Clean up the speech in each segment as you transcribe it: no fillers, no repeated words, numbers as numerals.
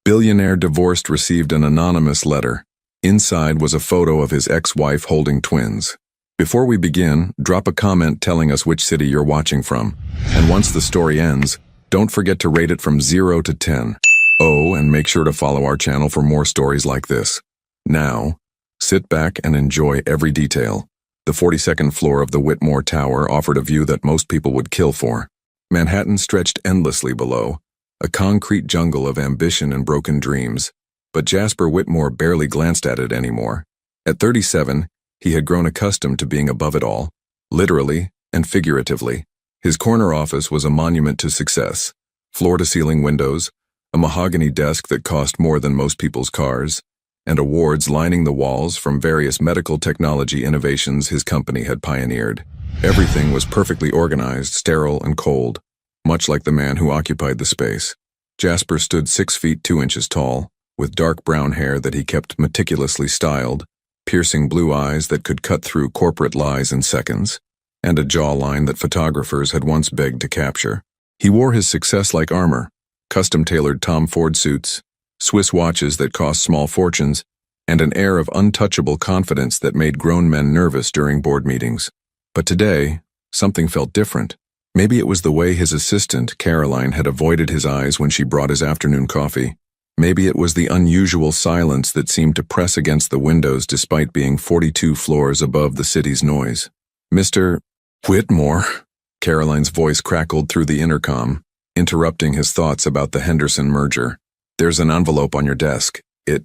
Billionaire divorced received an anonymous letter. Inside was a photo of his ex-wife holding twins. Before we begin, drop a comment telling us which city you're watching from. And once the story ends, don't forget to rate it from 0 to 10. Oh, and make sure to follow our channel for more stories like this. Now, sit back and enjoy every detail. The 42nd floor of the Whitmore Tower offered a view that most people would kill for. Manhattan stretched endlessly below, a concrete jungle of ambition and broken dreams. But Jasper Whitmore barely glanced at it anymore. At 37, he had grown accustomed to being above it all, literally and figuratively. His corner office was a monument to success. Floor-to-ceiling windows, a mahogany desk that cost more than most people's cars, and awards lining the walls from various medical technology innovations his company had pioneered. Everything was perfectly organized, sterile, and cold, much like the man who occupied the space. Jasper stood 6 feet 2 inches tall, with dark brown hair that he kept meticulously styled, piercing blue eyes that could cut through corporate lies in seconds, and a jawline that photographers had once begged to capture. He wore his success like armor, custom-tailored Tom Ford suits, Swiss watches that cost small fortunes, and an air of untouchable confidence that made grown men nervous during board meetings. But today, something felt different. Maybe it was the way his assistant, Caroline, had avoided his eyes when she brought his afternoon coffee. Maybe it was the unusual silence that seemed to press against the windows despite being 42 floors above the city's noise. "Mr. Whitmore," Caroline's voice crackled through the intercom, interrupting his thoughts about the Henderson merger. "There's an envelope on your desk. It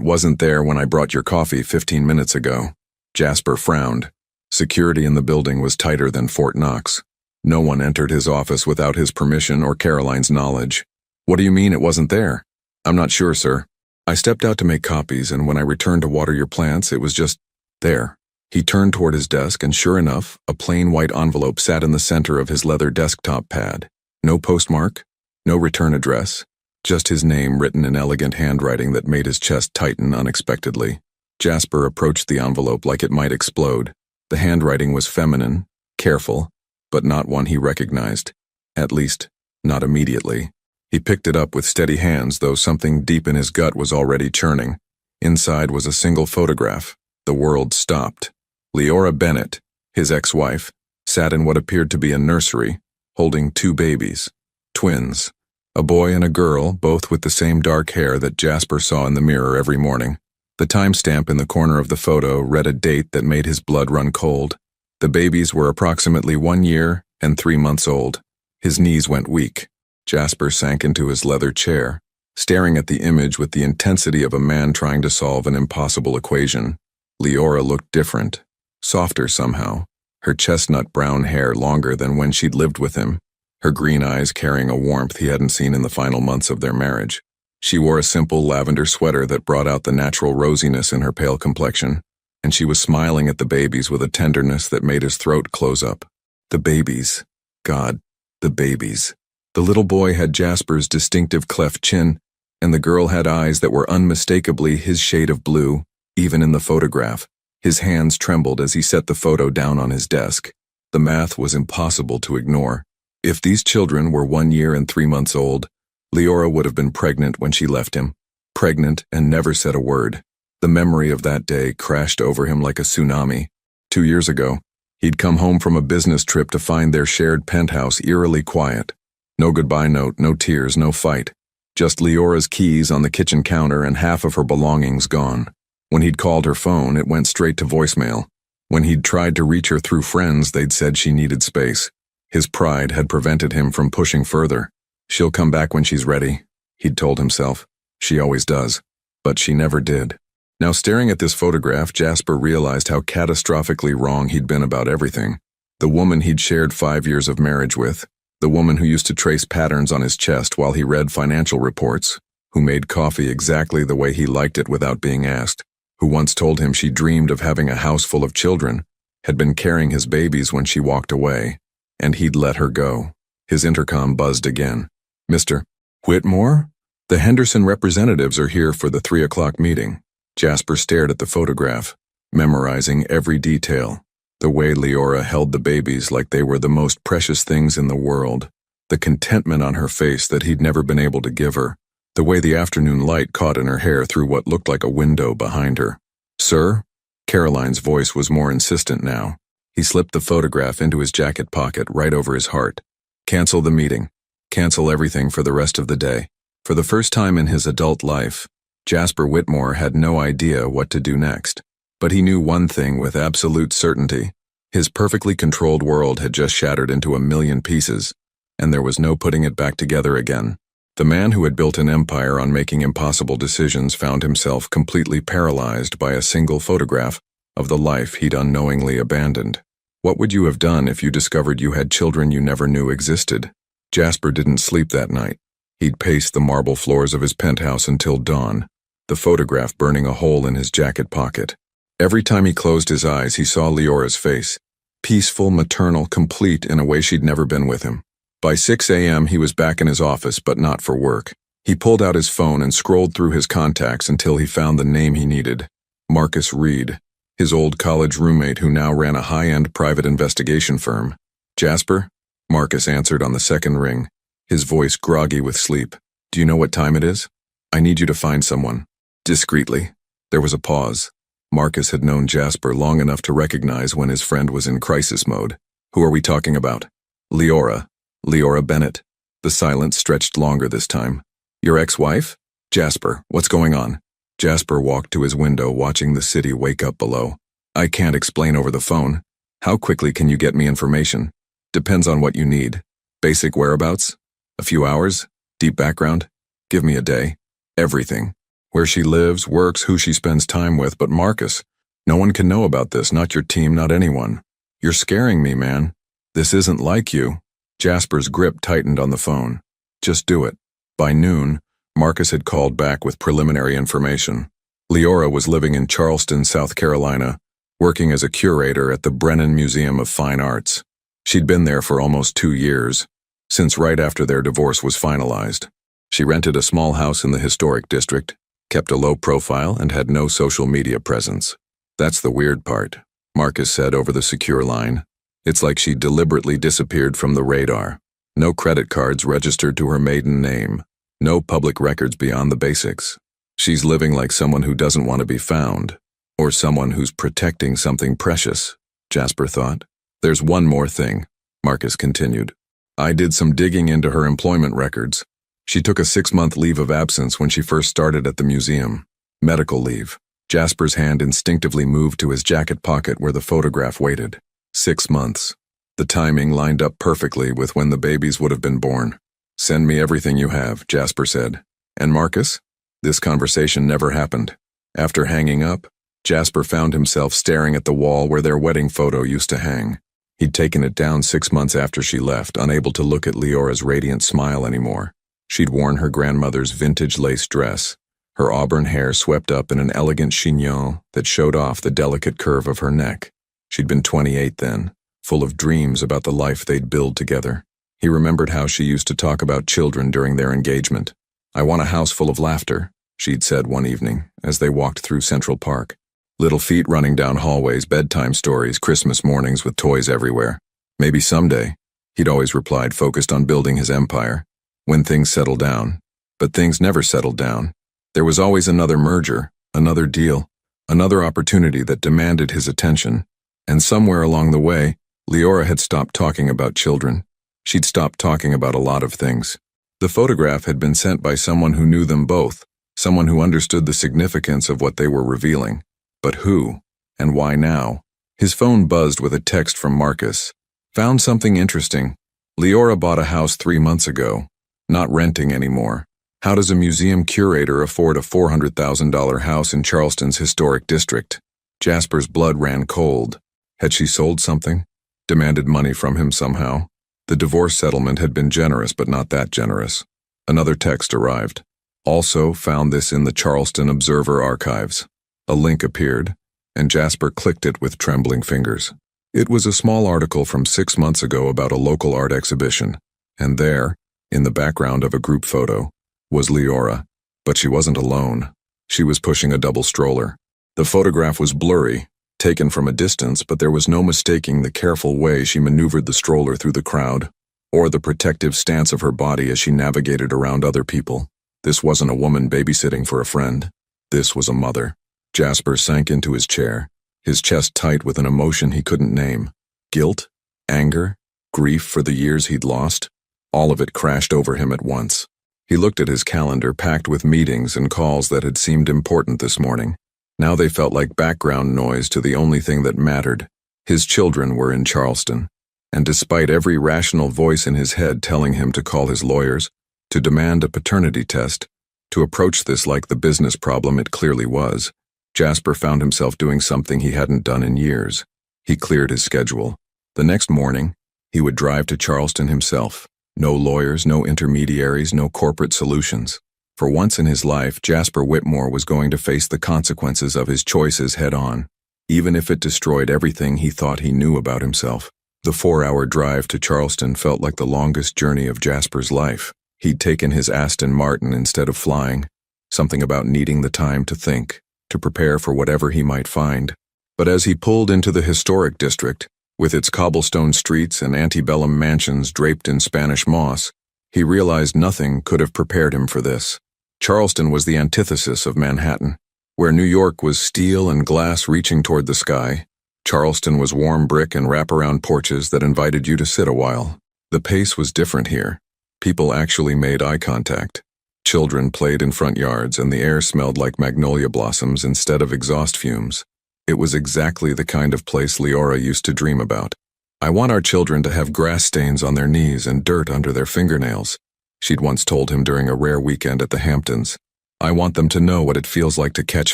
wasn't there when I brought your coffee 15 minutes ago." Jasper frowned. Security in the building was tighter than Fort Knox. No one entered his office without his permission or Caroline's knowledge. "What do you mean it wasn't there?" "I'm not sure, sir. I stepped out to make copies, and when I returned to water your plants, it was just there." He turned toward his desk, and sure enough, a plain white envelope sat in the center of his leather desktop pad. No postmark, no return address, just his name written in elegant handwriting that made his chest tighten unexpectedly. Jasper approached the envelope like it might explode. The handwriting was feminine, careful, but not one he recognized. At least, not immediately. He picked it up with steady hands, though something deep in his gut was already churning. Inside was a single photograph. The world stopped. Leora Bennett, his ex-wife, sat in what appeared to be a nursery, holding 2 babies, twins, a boy and a girl, both with the same dark hair that Jasper saw in the mirror every morning. The timestamp in the corner of the photo read a date that made his blood run cold. The babies were approximately 1 year and 3 months old. His knees went weak. Jasper sank into his leather chair, staring at the image with the intensity of a man trying to solve an impossible equation. Leora looked different, softer somehow, her chestnut brown hair longer than when she'd lived with him, her green eyes carrying a warmth he hadn't seen in the final months of their marriage. She wore a simple lavender sweater that brought out the natural rosiness in her pale complexion, and she was smiling at the babies with a tenderness that made his throat close up. The babies. God, the babies. The little boy had Jasper's distinctive cleft chin, and the girl had eyes that were unmistakably his shade of blue, even in the photograph. His hands trembled as he set the photo down on his desk. The math was impossible to ignore. If these children were 1 year and 3 months old, Leora would have been pregnant when she left him. Pregnant and never said a word. The memory of that day crashed over him like a tsunami. 2 years ago, he'd come home from a business trip to find their shared penthouse eerily quiet. No goodbye note, no tears, no fight. Just Leora's keys on the kitchen counter and half of her belongings gone. When he'd called her phone, it went straight to voicemail. When he'd tried to reach her through friends, they'd said she needed space. His pride had prevented him from pushing further. "She'll come back when she's ready," he'd told himself. She always does. But she never did. Now, staring at this photograph, Jasper realized how catastrophically wrong he'd been about everything. The woman he'd shared 5 years of marriage with, the woman who used to trace patterns on his chest while he read financial reports, who made coffee exactly the way he liked it without being asked, who once told him she dreamed of having a house full of children, had been carrying his babies when she walked away, and he'd let her go. His intercom buzzed again. "Mr. Whitmore? The Henderson representatives are here for the 3 o'clock meeting." Jasper stared at the photograph, memorizing every detail. The way Leora held the babies like they were the most precious things in the world. The contentment on her face that he'd never been able to give her. the way the afternoon light caught in her hair through what looked like a window behind her. "Sir?" Caroline's voice was more insistent now. He slipped the photograph into his jacket pocket right over his heart. "Cancel the meeting. Cancel everything for the rest of the day." For the first time in his adult life, Jasper Whitmore had no idea what to do next. But he knew one thing with absolute certainty. His perfectly controlled world had just shattered into a million pieces, and there was no putting it back together again. The man who had built an empire on making impossible decisions found himself completely paralyzed by a single photograph of the life he'd unknowingly abandoned. What would you have done if you discovered you had children you never knew existed? Jasper didn't sleep that night. He'd paced the marble floors of his penthouse until dawn, the photograph burning a hole in his jacket pocket. Every time he closed his eyes, he saw Leora's face, peaceful, maternal, complete in a way she'd never been with him. By 6 a.m., he was back in his office, but not for work. He pulled out his phone and scrolled through his contacts until he found the name he needed: Marcus Reed, his old college roommate who now ran a high-end private investigation firm. "Jasper?" Marcus answered on the second ring, his voice groggy with sleep. "Do you know what time it is? I need you to find someone." Discreetly. There was a pause. Marcus had known Jasper long enough to recognize when his friend was in crisis mode. "Who are we talking about?" "Leora. Leora Bennett." The silence stretched longer this time. "Your ex-wife?" "Jasper, what's going on?" Jasper walked to his window, watching the city wake up below. "I can't explain over the phone. How quickly can you get me information?" "Depends on what you need. Basic whereabouts? A few hours? Deep background? Give me a day. Everything. Where she lives, works, who she spends time with. But Marcus, no one can know about this, not your team, not anyone. You're scaring me, man. This isn't like you." Jasper's grip tightened on the phone. "Just do it." By noon, Marcus had called back with preliminary information. Leora was living in Charleston, South Carolina, working as a curator at the Brennan Museum of Fine Arts. She'd been there for almost 2 years, since right after their divorce was finalized. She rented a small house in the historic district, kept a low profile, and had no social media presence. "That's the weird part," Marcus said over the secure line. "It's like she deliberately disappeared from the radar. No credit cards registered to her maiden name. No public records beyond the basics. She's living like someone who doesn't want to be found, or someone who's protecting something precious," Jasper thought. "There's one more thing," Marcus continued. "I did some digging into her employment records. She took a 6-month leave of absence when she first started at the museum. Medical leave." Jasper's hand instinctively moved to his jacket pocket where the photograph waited. 6 months. The timing lined up perfectly with when the babies would have been born. "Send me everything you have," Jasper said. "And Marcus?" This conversation never happened. After hanging up, Jasper found himself staring at the wall where their wedding photo used to hang. He'd taken it down 6 months after she left, unable to look at Leora's radiant smile anymore. She'd worn her grandmother's vintage lace dress, her auburn hair swept up in an elegant chignon that showed off the delicate curve of her neck. She'd been 28 then, full of dreams about the life they'd build together. He remembered how she used to talk about children during their engagement. "I want a house full of laughter," she'd said one evening as they walked through Central Park. Little feet running down hallways, bedtime stories, Christmas mornings with toys everywhere. "Maybe someday," he'd always replied, focused on building his empire. "When things settle down." But things never settled down. There was always another merger, another deal, another opportunity that demanded his attention. And somewhere along the way, Leora had stopped talking about children. She'd stopped talking about a lot of things. The photograph had been sent by someone who knew them both, someone who understood the significance of what they were revealing. But who? And why now? His phone buzzed with a text from Marcus. "Found something interesting. Leora bought a house 3 months ago. Not renting anymore. How does a museum curator afford a $400,000 house in Charleston's historic district?" Jasper's blood ran cold. Had she sold something? Demanded money from him somehow? The divorce settlement had been generous, but not that generous. Another text arrived. "Also found this in the Charleston Observer archives." A link appeared, and Jasper clicked it with trembling fingers. It was a small article from 6 months ago about a local art exhibition, and there, in the background of a group photo, was Leora. But she wasn't alone. She was pushing a double stroller. The photograph was blurry, taken from a distance, but there was no mistaking the careful way she maneuvered the stroller through the crowd, or the protective stance of her body as she navigated around other people. This wasn't a woman babysitting for a friend. This was a mother. Jasper sank into his chair, his chest tight with an emotion he couldn't name. Guilt? Anger? Grief for the years he'd lost? All of it crashed over him at once. He looked at his calendar packed with meetings and calls that had seemed important this morning. Now they felt like background noise to the only thing that mattered. His children were in Charleston. And despite every rational voice in his head telling him to call his lawyers, to demand a paternity test, to approach this like the business problem it clearly was, Jasper found himself doing something he hadn't done in years. He cleared his schedule. The next morning, he would drive to Charleston himself. No lawyers, no intermediaries, no corporate solutions. For once in his life, Jasper Whitmore was going to face the consequences of his choices head-on, even if it destroyed everything he thought he knew about himself. The 4-hour drive to Charleston felt like the longest journey of Jasper's life. He'd taken his Aston Martin instead of flying, something about needing the time to think, to prepare for whatever he might find. But as he pulled into the historic district, with its cobblestone streets and antebellum mansions draped in Spanish moss, he realized nothing could have prepared him for this. Charleston was the antithesis of Manhattan. Where New York was steel and glass reaching toward the sky, Charleston was warm brick and wraparound porches that invited you to sit a while. The pace was different here. People actually made eye contact. Children played in front yards and the air smelled like magnolia blossoms instead of exhaust fumes. It was exactly the kind of place Leora used to dream about. "I want our children to have grass stains on their knees and dirt under their fingernails," she'd once told him during a rare weekend at the Hamptons. "I want them to know what it feels like to catch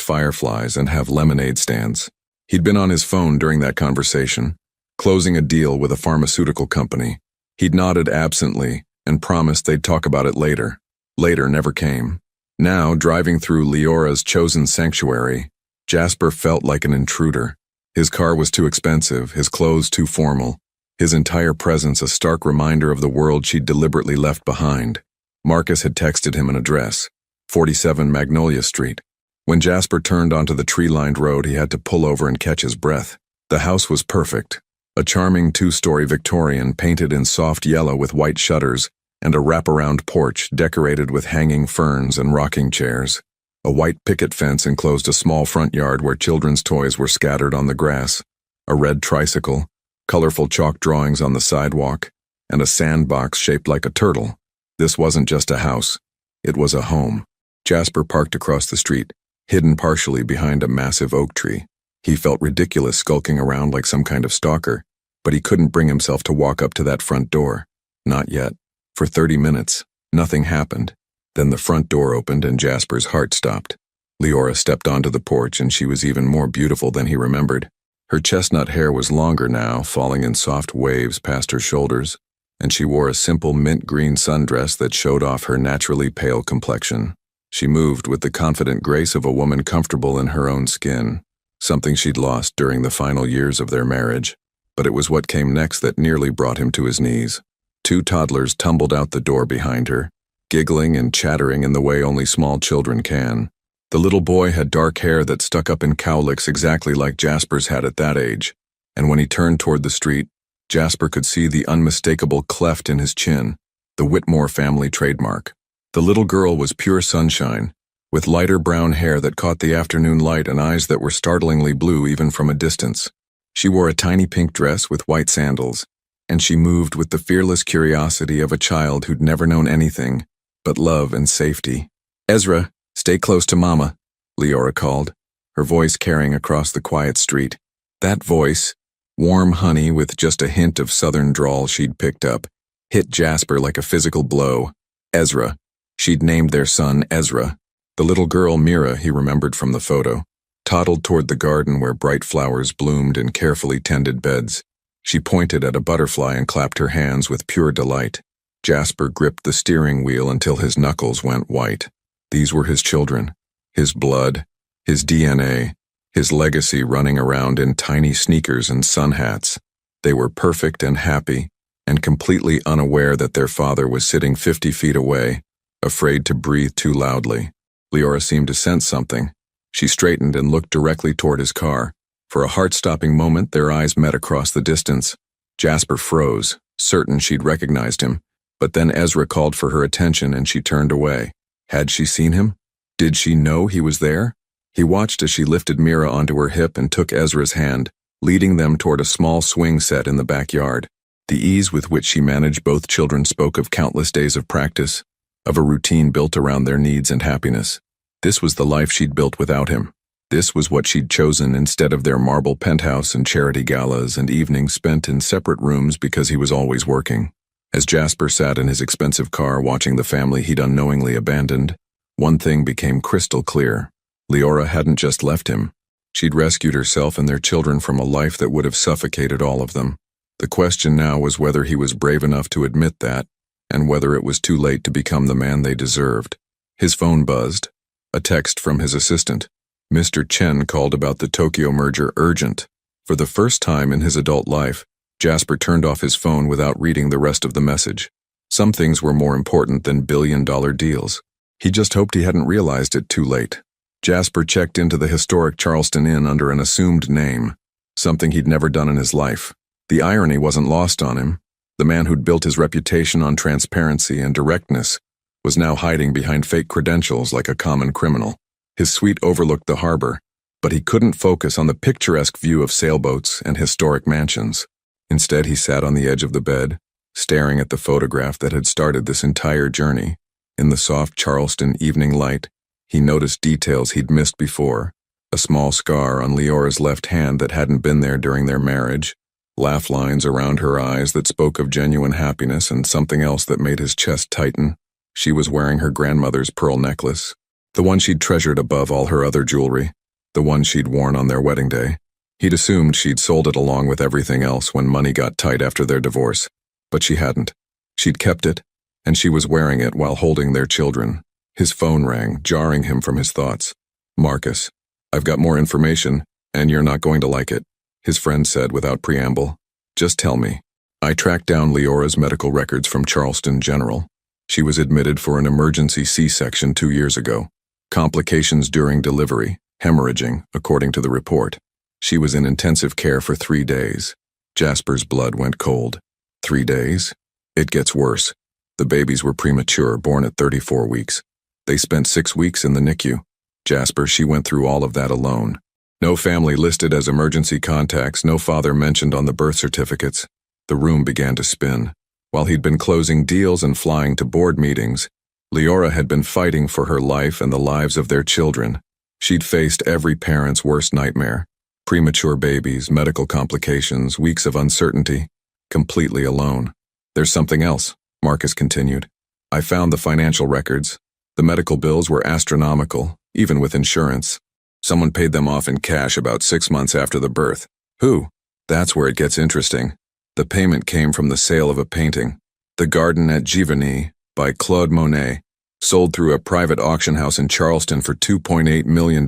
fireflies and have lemonade stands." He'd been on his phone during that conversation, closing a deal with a pharmaceutical company. He'd nodded absently and promised they'd talk about it later. Later never came. Now, driving through Leora's chosen sanctuary, Jasper felt like an intruder. His car was too expensive, his clothes too formal, his entire presence a stark reminder of the world she'd deliberately left behind. Marcus had texted him an address, 47 Magnolia Street. When Jasper turned onto the tree-lined road, he had to pull over and catch his breath. The house was perfect. A charming 2-story Victorian painted in soft yellow with white shutters and a wraparound porch decorated with hanging ferns and rocking chairs. A white picket fence enclosed a small front yard where children's toys were scattered on the grass, a red tricycle, colorful chalk drawings on the sidewalk, and a sandbox shaped like a turtle. This wasn't just a house. It was a home. Jasper parked across the street, hidden partially behind a massive oak tree. He felt ridiculous skulking around like some kind of stalker, but he couldn't bring himself to walk up to that front door. Not yet. For 30 minutes, nothing happened. Then the front door opened and Jasper's heart stopped. Leora stepped onto the porch and she was even more beautiful than he remembered. Her chestnut hair was longer now, falling in soft waves past her shoulders, and she wore a simple mint green sundress that showed off her naturally pale complexion. She moved with the confident grace of a woman comfortable in her own skin, something she'd lost during the final years of their marriage. But it was what came next that nearly brought him to his knees. 2 toddlers tumbled out the door behind her, giggling and chattering in the way only small children can. The little boy had dark hair that stuck up in cowlicks exactly like Jasper's had at that age, and when he turned toward the street, Jasper could see the unmistakable cleft in his chin, the Whitmore family trademark. The little girl was pure sunshine, with lighter brown hair that caught the afternoon light and eyes that were startlingly blue even from a distance. She wore a tiny pink dress with white sandals, and she moved with the fearless curiosity of a child who'd never known anything but love and safety. "Ezra, stay close to Mama," Leora called, her voice carrying across the quiet street. That voice, warm honey with just a hint of southern drawl she'd picked up, hit Jasper like a physical blow. Ezra. She'd named their son Ezra. The little girl, Mira, he remembered from the photo, toddled toward the garden where bright flowers bloomed in carefully tended beds. She pointed at a butterfly and clapped her hands with pure delight. Jasper gripped the steering wheel until his knuckles went white. These were his children, his blood, his DNA, his legacy running around in tiny sneakers and sun hats. They were perfect and happy, and completely unaware that their father was sitting 50 feet away, afraid to breathe too loudly. Leora seemed to sense something. She straightened and looked directly toward his car. For a heart-stopping moment, their eyes met across the distance. Jasper froze, certain she'd recognized him, but then Ezra called for her attention and she turned away. Had she seen him? Did she know he was there? He watched as she lifted Mira onto her hip and took Ezra's hand, leading them toward a small swing set in the backyard. The ease with which she managed both children spoke of countless days of practice, of a routine built around their needs and happiness. This was the life she'd built without him. This was what she'd chosen instead of their marble penthouse and charity galas and evenings spent in separate rooms because he was always working. As Jasper sat in his expensive car watching the family he'd unknowingly abandoned, one thing became crystal clear. Leora hadn't just left him. She'd rescued herself and their children from a life that would have suffocated all of them. The question now was whether he was brave enough to admit that, and whether it was too late to become the man they deserved. His phone buzzed. A text from his assistant. Mr. Chen called about the Tokyo merger urgent. For the first time in his adult life, Jasper turned off his phone without reading the rest of the message. Some things were more important than billion-dollar deals. He just hoped he hadn't realized it too late. Jasper checked into the historic Charleston Inn under an assumed name, something he'd never done in his life. The irony wasn't lost on him. The man who'd built his reputation on transparency and directness was now hiding behind fake credentials like a common criminal. His suite overlooked the harbor, but he couldn't focus on the picturesque view of sailboats and historic mansions. Instead, he sat on the edge of the bed, staring at the photograph that had started this entire journey. In the soft Charleston evening light, he noticed details he'd missed before. A small scar on Leora's left hand that hadn't been there during their marriage, laugh lines around her eyes that spoke of genuine happiness, and something else that made his chest tighten. She was wearing her grandmother's pearl necklace, the one she'd treasured above all her other jewelry, the one she'd worn on their wedding day. He'd assumed she'd sold it along with everything else when money got tight after their divorce, but she hadn't. She'd kept it, and she was wearing it while holding their children. His phone rang, jarring him from his thoughts. "Marcus, I've got more information, and you're not going to like it," his friend said without preamble. "Just tell me." I tracked down Leora's medical records from Charleston General. She was admitted for an emergency C-section 2 years ago. Complications during delivery, hemorrhaging, according to the report. She was in intensive care for 3 days. Jasper's blood went cold. 3 days? It gets worse. The babies were premature, born at 34 weeks. They spent 6 weeks in the NICU. Jasper, she went through all of that alone. No family listed as emergency contacts, no father mentioned on the birth certificates. The room began to spin. While he'd been closing deals and flying to board meetings, Leora had been fighting for her life and the lives of their children. She'd faced every parent's worst nightmare. Premature babies, medical complications, weeks of uncertainty, completely alone. "There's something else," Marcus continued. "I found the financial records. The medical bills were astronomical, even with insurance. Someone paid them off in cash about 6 months after the birth. Who? That's where it gets interesting. The payment came from the sale of a painting, The Garden at Giverny, by Claude Monet, sold through a private auction house in Charleston for $2.8 million.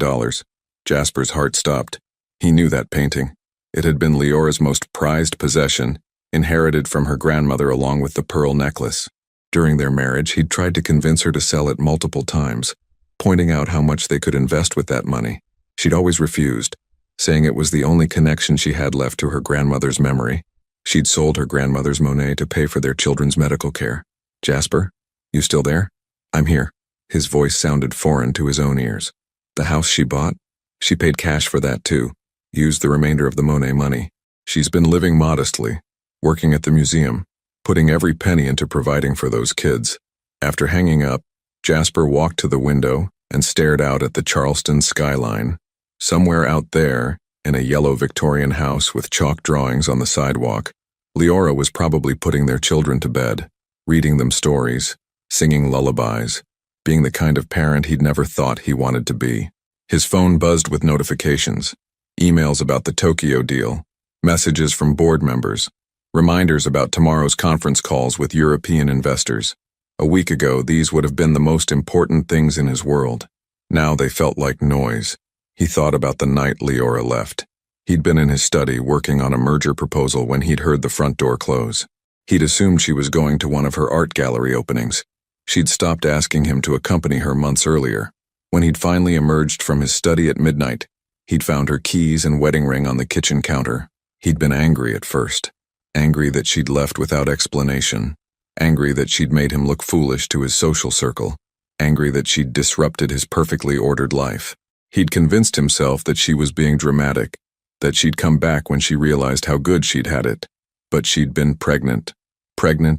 Jasper's heart stopped. He knew that painting. It had been Leora's most prized possession, inherited from her grandmother along with the pearl necklace. During their marriage, he'd tried to convince her to sell it multiple times, pointing out how much they could invest with that money. She'd always refused, saying it was the only connection she had left to her grandmother's memory. She'd sold her grandmother's Monet to pay for their children's medical care. "Jasper, you still there?" "I'm here." His voice sounded foreign to his own ears. "The house she bought? She paid cash for that too. Used the remainder of the Monet money. She's been living modestly, working at the museum, putting every penny into providing for those kids." After hanging up, Jasper walked to the window and stared out at the Charleston skyline. Somewhere out there, in a yellow Victorian house with chalk drawings on the sidewalk, Leora was probably putting their children to bed, reading them stories, singing lullabies, being the kind of parent he'd never thought he wanted to be. His phone buzzed with notifications, emails about the Tokyo deal, messages from board members, reminders about tomorrow's conference calls with European investors. A week ago, these would have been the most important things in his world. Now they felt like noise. He thought about the night Leora left. He'd been in his study working on a merger proposal when he'd heard the front door close. He'd assumed she was going to one of her art gallery openings. She'd stopped asking him to accompany her months earlier. When he'd finally emerged from his study at midnight, he'd found her keys and wedding ring on the kitchen counter. He'd been angry at first. Angry that she'd left without explanation. Angry that she'd made him look foolish to his social circle. angry that she'd disrupted his perfectly ordered life. He'd convinced himself that she was being dramatic, that she'd come back when she realized how good she'd had it. But she'd been pregnant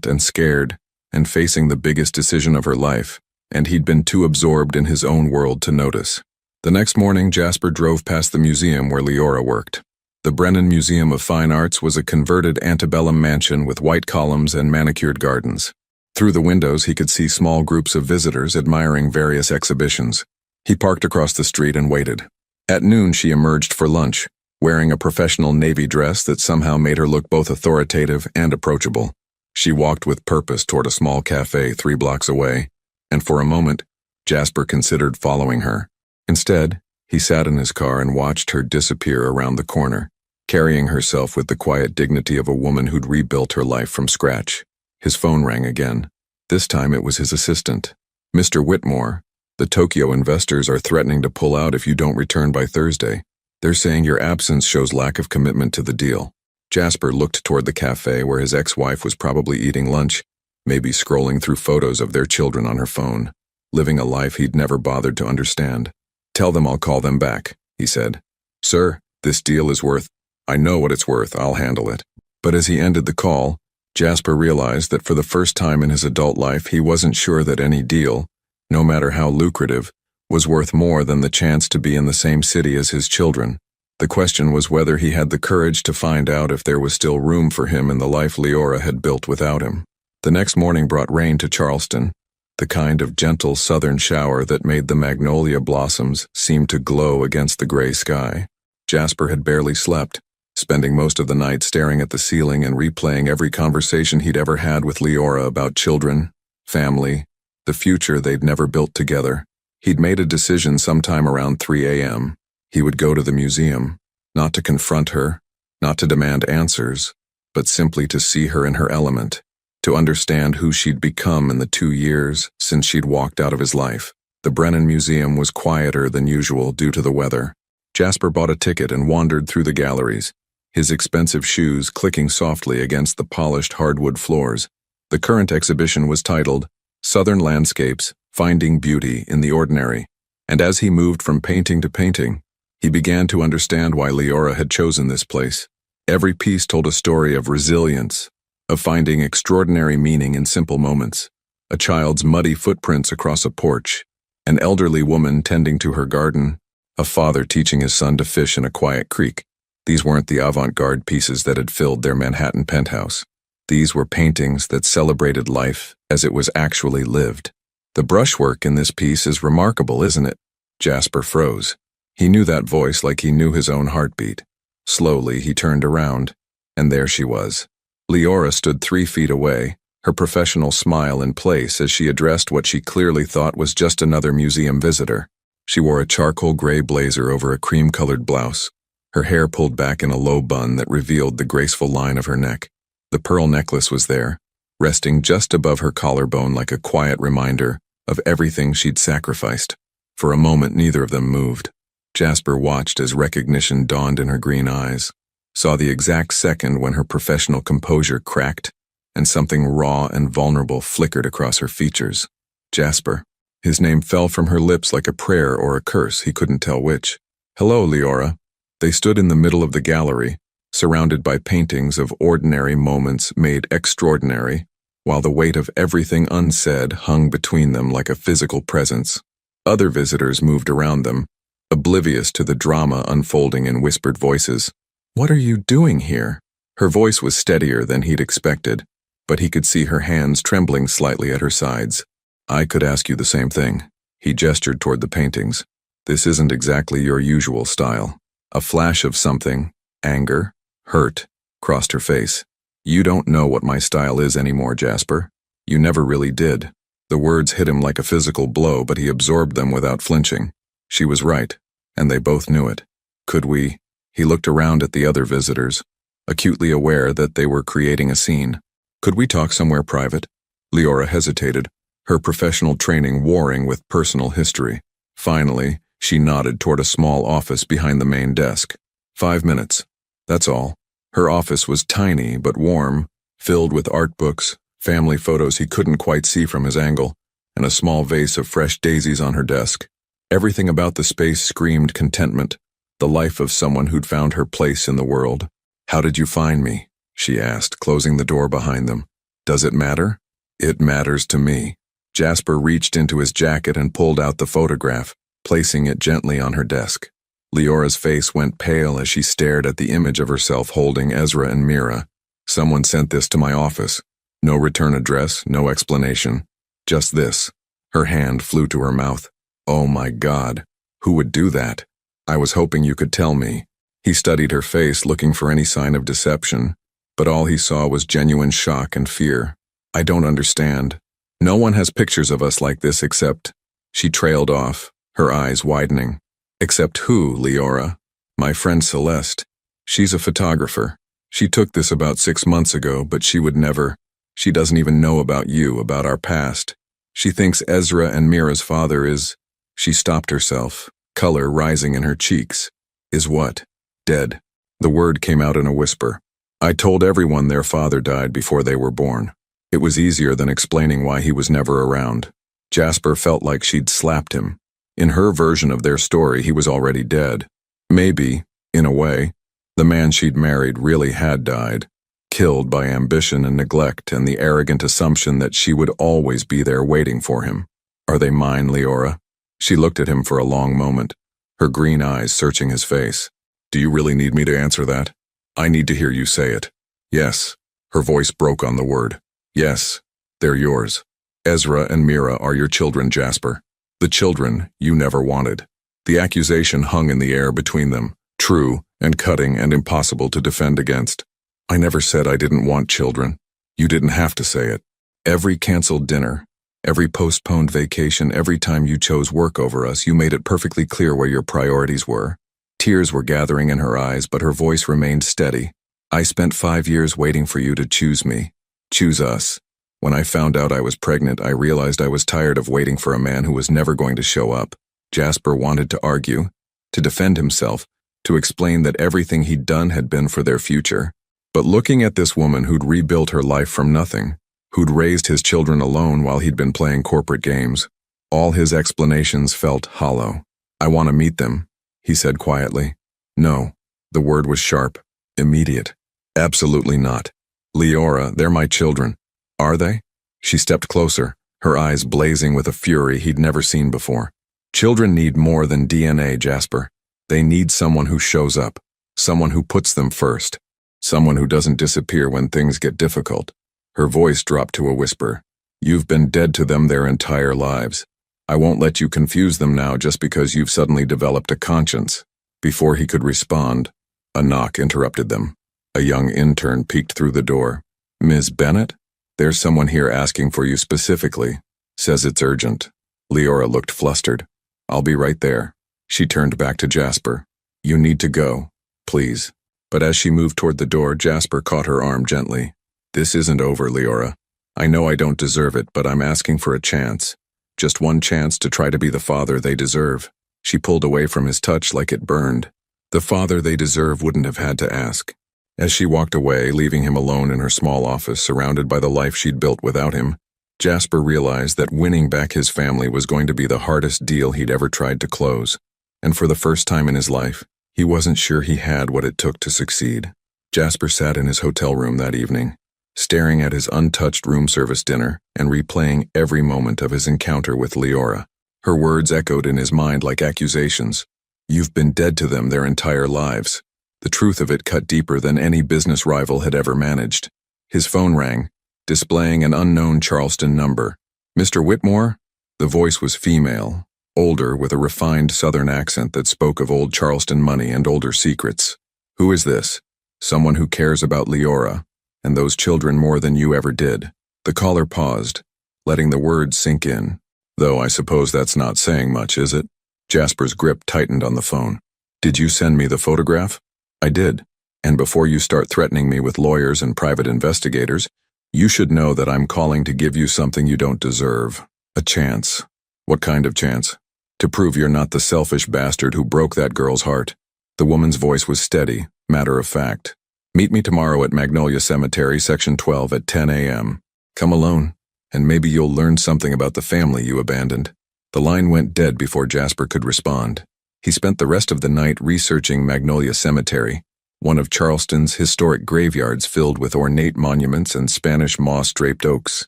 and scared, and facing the biggest decision of her life, and he'd been too absorbed in his own world to notice. The next morning, Jasper drove past the museum where Leora worked. The Brennan Museum of Fine Arts was a converted antebellum mansion with white columns and manicured gardens. Through the windows, he could see small groups of visitors admiring various exhibitions. He parked across the street and waited. At noon, she emerged for lunch, wearing a professional navy dress that somehow made her look both authoritative and approachable. She walked with purpose toward a small cafe 3 blocks away, and for a moment, Jasper considered following her. Instead, he sat in his car and watched her disappear around the corner, carrying herself with the quiet dignity of a woman who'd rebuilt her life from scratch. His phone rang again. This time it was his assistant. "Mr. Whitmore, the Tokyo investors are threatening to pull out if you don't return by Thursday. They're saying your absence shows lack of commitment to the deal." Jasper looked toward the cafe where his ex-wife was probably eating lunch, maybe scrolling through photos of their children on her phone, living a life he'd never bothered to understand. "Tell them I'll call them back," he said. "Sir, this deal is worth—" "I know what it's worth, I'll handle it." But as he ended the call, Jasper realized that for the first time in his adult life he wasn't sure that any deal, no matter how lucrative, was worth more than the chance to be in the same city as his children. The question was whether he had the courage to find out if there was still room for him in the life Leora had built without him. The next morning brought rain to Charleston, the kind of gentle southern shower that made the magnolia blossoms seem to glow against the gray sky. Jasper had barely slept, spending most of the night staring at the ceiling and replaying every conversation he'd ever had with Leora about children, family, the future they'd never built together. He'd made a decision sometime around 3 a.m. He would go to the museum, not to confront her, not to demand answers, but simply to see her in her element, to understand who she'd become in the 2 years since she'd walked out of his life. The Brennan Museum was quieter than usual due to the weather. Jasper bought a ticket and wandered through the galleries, his expensive shoes clicking softly against the polished hardwood floors. The current exhibition was titled Southern Landscapes, Finding Beauty in the Ordinary, and as he moved from painting to painting, he began to understand why Leora had chosen this place. Every piece told a story of resilience, of finding extraordinary meaning in simple moments. A child's muddy footprints across a porch, an elderly woman tending to her garden, a father teaching his son to fish in a quiet creek. These weren't the avant-garde pieces that had filled their Manhattan penthouse. These were paintings that celebrated life as it was actually lived. "The brushwork in this piece is remarkable, isn't it?" Jasper froze. He knew that voice like he knew his own heartbeat. Slowly, he turned around, and there she was. Leora stood 3 feet away, her professional smile in place as she addressed what she clearly thought was just another museum visitor. She wore a charcoal gray blazer over a cream-colored blouse, her hair pulled back in a low bun that revealed the graceful line of her neck. The pearl necklace was there, resting just above her collarbone like a quiet reminder of everything she'd sacrificed. For a moment, neither of them moved. Jasper watched as recognition dawned in her green eyes, saw the exact second when her professional composure cracked and something raw and vulnerable flickered across her features. Jasper. His name fell from her lips like a prayer or a curse, he couldn't tell which. "Hello, Leora." They stood in the middle of the gallery, surrounded by paintings of ordinary moments made extraordinary, while the weight of everything unsaid hung between them like a physical presence. Other visitors moved around them, oblivious to the drama unfolding in whispered voices. "What are you doing here?" Her voice was steadier than he'd expected, but he could see her hands trembling slightly at her sides. "I could ask you the same thing." He gestured toward the paintings. "This isn't exactly your usual style." A flash of something, anger, hurt, crossed her face. "You don't know what my style is anymore, Jasper. You never really did." The words hit him like a physical blow, but he absorbed them without flinching. She was right, and they both knew it. "Could we?" He looked around at the other visitors, acutely aware that they were creating a scene. "Could we talk somewhere private?" Leora hesitated, her professional training warring with personal history. Finally, she nodded toward a small office behind the main desk. 5 minutes. That's all. Her office was tiny but warm, filled with art books, family photos he couldn't quite see from his angle, and a small vase of fresh daisies on her desk. Everything about the space screamed contentment, the life of someone who'd found her place in the world. "How did you find me?" she asked, closing the door behind them. "Does it matter?" "It matters to me." Jasper reached into his jacket and pulled out the photograph, placing it gently on her desk. Leora's face went pale as she stared at the image of herself holding Ezra and Mira. "Someone sent this to my office. No return address, no explanation. Just this." Her hand flew to her mouth. "Oh my God, who would do that? I was hoping you could tell me." He studied her face, looking for any sign of deception, but all he saw was genuine shock and fear. "I don't understand. No one has pictures of us like this except—" She trailed off, her eyes widening. "Except who, Leora?" "My friend Celeste. She's a photographer. She took this about 6 months ago, but she would never. She doesn't even know about you, about our past. She thinks Ezra and Mira's father is—" She stopped herself, color rising in her cheeks. "Is what?" "Dead." The word came out in a whisper. "I told everyone their father died before they were born." It was easier than explaining why he was never around. Jasper felt like she'd slapped him. In her version of their story, he was already dead. Maybe, in a way, the man she'd married really had died, killed by ambition and neglect and the arrogant assumption that she would always be there waiting for him. "Are they mine, Leora?" She looked at him for a long moment, her green eyes searching his face. "Do you really need me to answer that? I need to hear you say it." "Yes." Her voice broke on the word. "Yes, they're yours. Ezra and Mira are your children, Jasper. The children you never wanted." The accusation hung in the air between them, true and cutting and impossible to defend against. "I never said I didn't want children. You didn't have to say it. Every canceled dinner, every postponed vacation, every time you chose work over us, you made it perfectly clear where your priorities were." Tears were gathering in her eyes, but her voice remained steady. "I spent 5 years waiting for you to choose me, choose us. When I found out I was pregnant, I realized I was tired of waiting for a man who was never going to show up." Jasper wanted to argue, to defend himself, to explain that everything he'd done had been for their future. But looking at this woman who'd rebuilt her life from nothing, who'd raised his children alone while he'd been playing corporate games, all his explanations felt hollow. "I want to meet them," he said quietly. "No." The word was sharp, immediate. "Absolutely not. Leora, they're my children." "Are they?" She stepped closer, her eyes blazing with a fury he'd never seen before. "Children need more than DNA, Jasper. They need someone who shows up, someone who puts them first, someone who doesn't disappear when things get difficult." Her voice dropped to a whisper. "You've been dead to them their entire lives. I won't let you confuse them now just because you've suddenly developed a conscience." Before he could respond, a knock interrupted them. A young intern peeked through the door. "Ms. Bennett? There's someone here asking for you specifically. Says it's urgent." Leora looked flustered. "I'll be right there." She turned back to Jasper. "You need to go, please." But as she moved toward the door, Jasper caught her arm gently. "This isn't over, Leora. I know I don't deserve it, but I'm asking for a chance. Just one chance to try to be the father they deserve." She pulled away from his touch like it burned. The father they deserve wouldn't have had to ask. As she walked away, leaving him alone in her small office surrounded by the life she'd built without him, Jasper realized that winning back his family was going to be the hardest deal he'd ever tried to close. And for the first time in his life, he wasn't sure he had what it took to succeed. Jasper sat in his hotel room that evening, staring at his untouched room service dinner and replaying every moment of his encounter with Leora. Her words echoed in his mind like accusations. "You've been dead to them their entire lives." The truth of it cut deeper than any business rival had ever managed. His phone rang, displaying an unknown Charleston number. "Mr. Whitmore?" The voice was female, older, with a refined southern accent that spoke of old Charleston money and older secrets. "Who is this?" "Someone who cares about Leora and those children more than you ever did." The caller paused, letting the words sink in. "Though I suppose that's not saying much, is it?" Jasper's grip tightened on the phone. "Did you send me the photograph?" "I did. And before you start threatening me with lawyers and private investigators, you should know that I'm calling to give you something you don't deserve. A chance." "What kind of chance?" "To prove you're not the selfish bastard who broke that girl's heart." The woman's voice was steady, matter of fact. "Meet me tomorrow at Magnolia Cemetery, Section 12 at 10 a.m. Come alone." and maybe you'll learn something about the family you abandoned." The line went dead before Jasper could respond. He spent the rest of the night researching Magnolia Cemetery, one of Charleston's historic graveyards filled with ornate monuments and Spanish moss-draped oaks.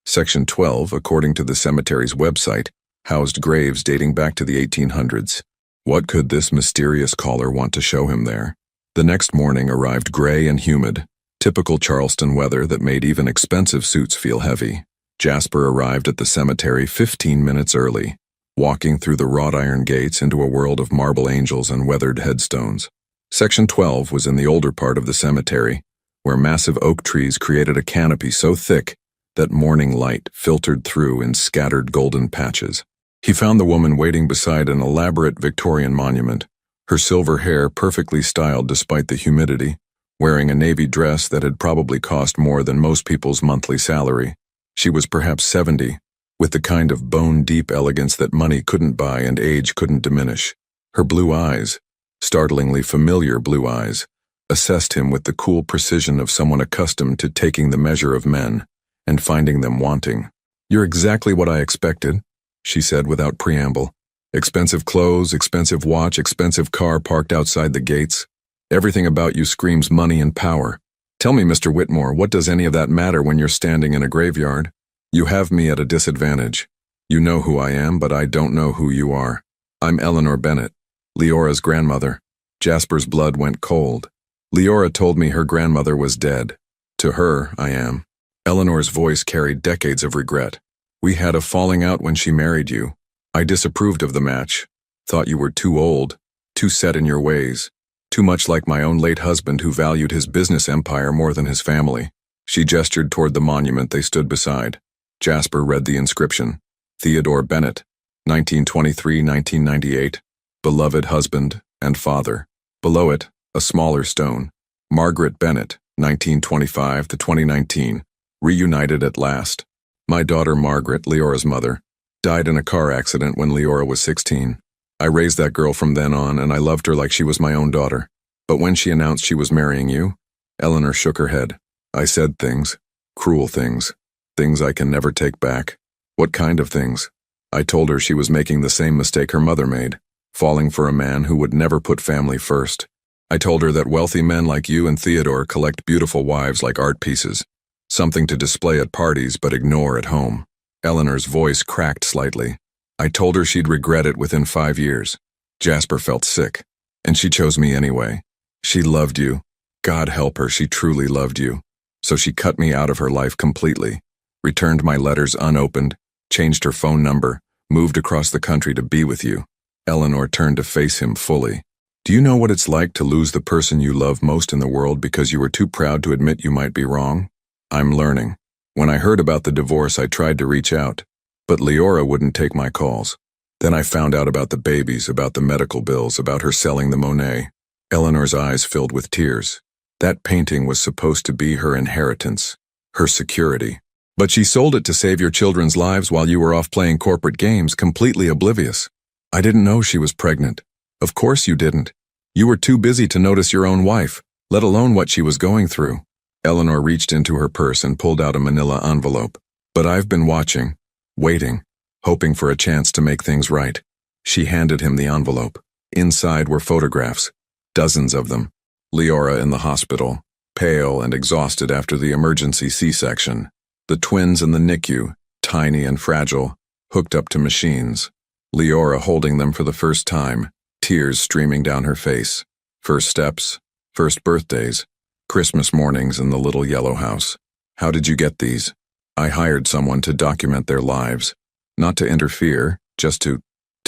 Section 12, according to the cemetery's website, housed graves dating back to the 1800s. What could this mysterious caller want to show him there? The next morning arrived gray and humid, typical Charleston weather that made even expensive suits feel heavy. Jasper arrived at the cemetery 15 minutes early, walking through the wrought iron gates into a world of marble angels and weathered headstones. Section 12 was in the older part of the cemetery, where massive oak trees created a canopy so thick that morning light filtered through in scattered golden patches. He found the woman waiting beside an elaborate Victorian monument, her silver hair perfectly styled despite the humidity, wearing a navy dress that had probably cost more than most people's monthly salary. She was perhaps 70, with the kind of bone-deep elegance that money couldn't buy and age couldn't diminish. Her blue eyes, startlingly familiar blue eyes, assessed him with the cool precision of someone accustomed to taking the measure of men and finding them wanting. "You're exactly what I expected," she said without preamble. "Expensive clothes, expensive watch, expensive car parked outside the gates. Everything about you screams money and power. Tell me, Mr. Whitmore, what does any of that matter when you're standing in a graveyard? You have me at a disadvantage. You know who I am, but I don't know who you are. I'm Eleanor Bennett, Leora's grandmother." Jasper's blood went cold. Leora told me her grandmother was dead. To her, I am. Eleanor's voice carried decades of regret. "We had a falling out when she married you. I disapproved of the match, thought you were too old, too set in your ways, too much like my own late husband who valued his business empire more than his family." She gestured toward the monument they stood beside. Jasper read the inscription. "Theodore Bennett, 1923-1998, beloved husband and father." Below it, a smaller stone. "Margaret Bennett, 1925-2019, reunited at last. My daughter Margaret, Leora's mother, died in a car accident when Leora was 16. I raised that girl from then on, and I loved her like she was my own daughter. But when she announced she was marrying you," Eleanor shook her head, "I said things, cruel things, things I can never take back." "What kind of things?" "I told her she was making the same mistake her mother made, falling for a man who would never put family first. I told her that wealthy men like you and Theodore collect beautiful wives like art pieces, something to display at parties but ignore at home." Eleanor's voice cracked slightly. "I told her she'd regret it within 5 years. Jasper felt sick, and she chose me anyway. She loved you. God help her, she truly loved you. So she cut me out of her life completely, returned my letters unopened, changed her phone number, moved across the country to be with you." Eleanor turned to face him fully. "Do you know what it's like to lose the person you love most in the world because you were too proud to admit you might be wrong? I'm learning. When I heard about the divorce, I tried to reach out, but Leora wouldn't take my calls. Then I found out about the babies, about the medical bills, about her selling the Monet." Eleanor's eyes filled with tears. That painting was supposed to be her inheritance, her security. "But she sold it to save your children's lives while you were off playing corporate games, completely oblivious. I didn't know she was pregnant. Of course you didn't. You were too busy to notice your own wife, let alone what she was going through." Eleanor reached into her purse and pulled out a manila envelope. "But I've been watching, waiting, hoping for a chance to make things right." She handed him the envelope. Inside were photographs, dozens of them. Leora in the hospital, pale and exhausted after the emergency C-section. The twins in the NICU, tiny and fragile, hooked up to machines. Leora holding them for the first time, tears streaming down her face. First steps, first birthdays, Christmas mornings in the little yellow house. "How did you get these?" "I hired someone to document their lives. Not to interfere, just to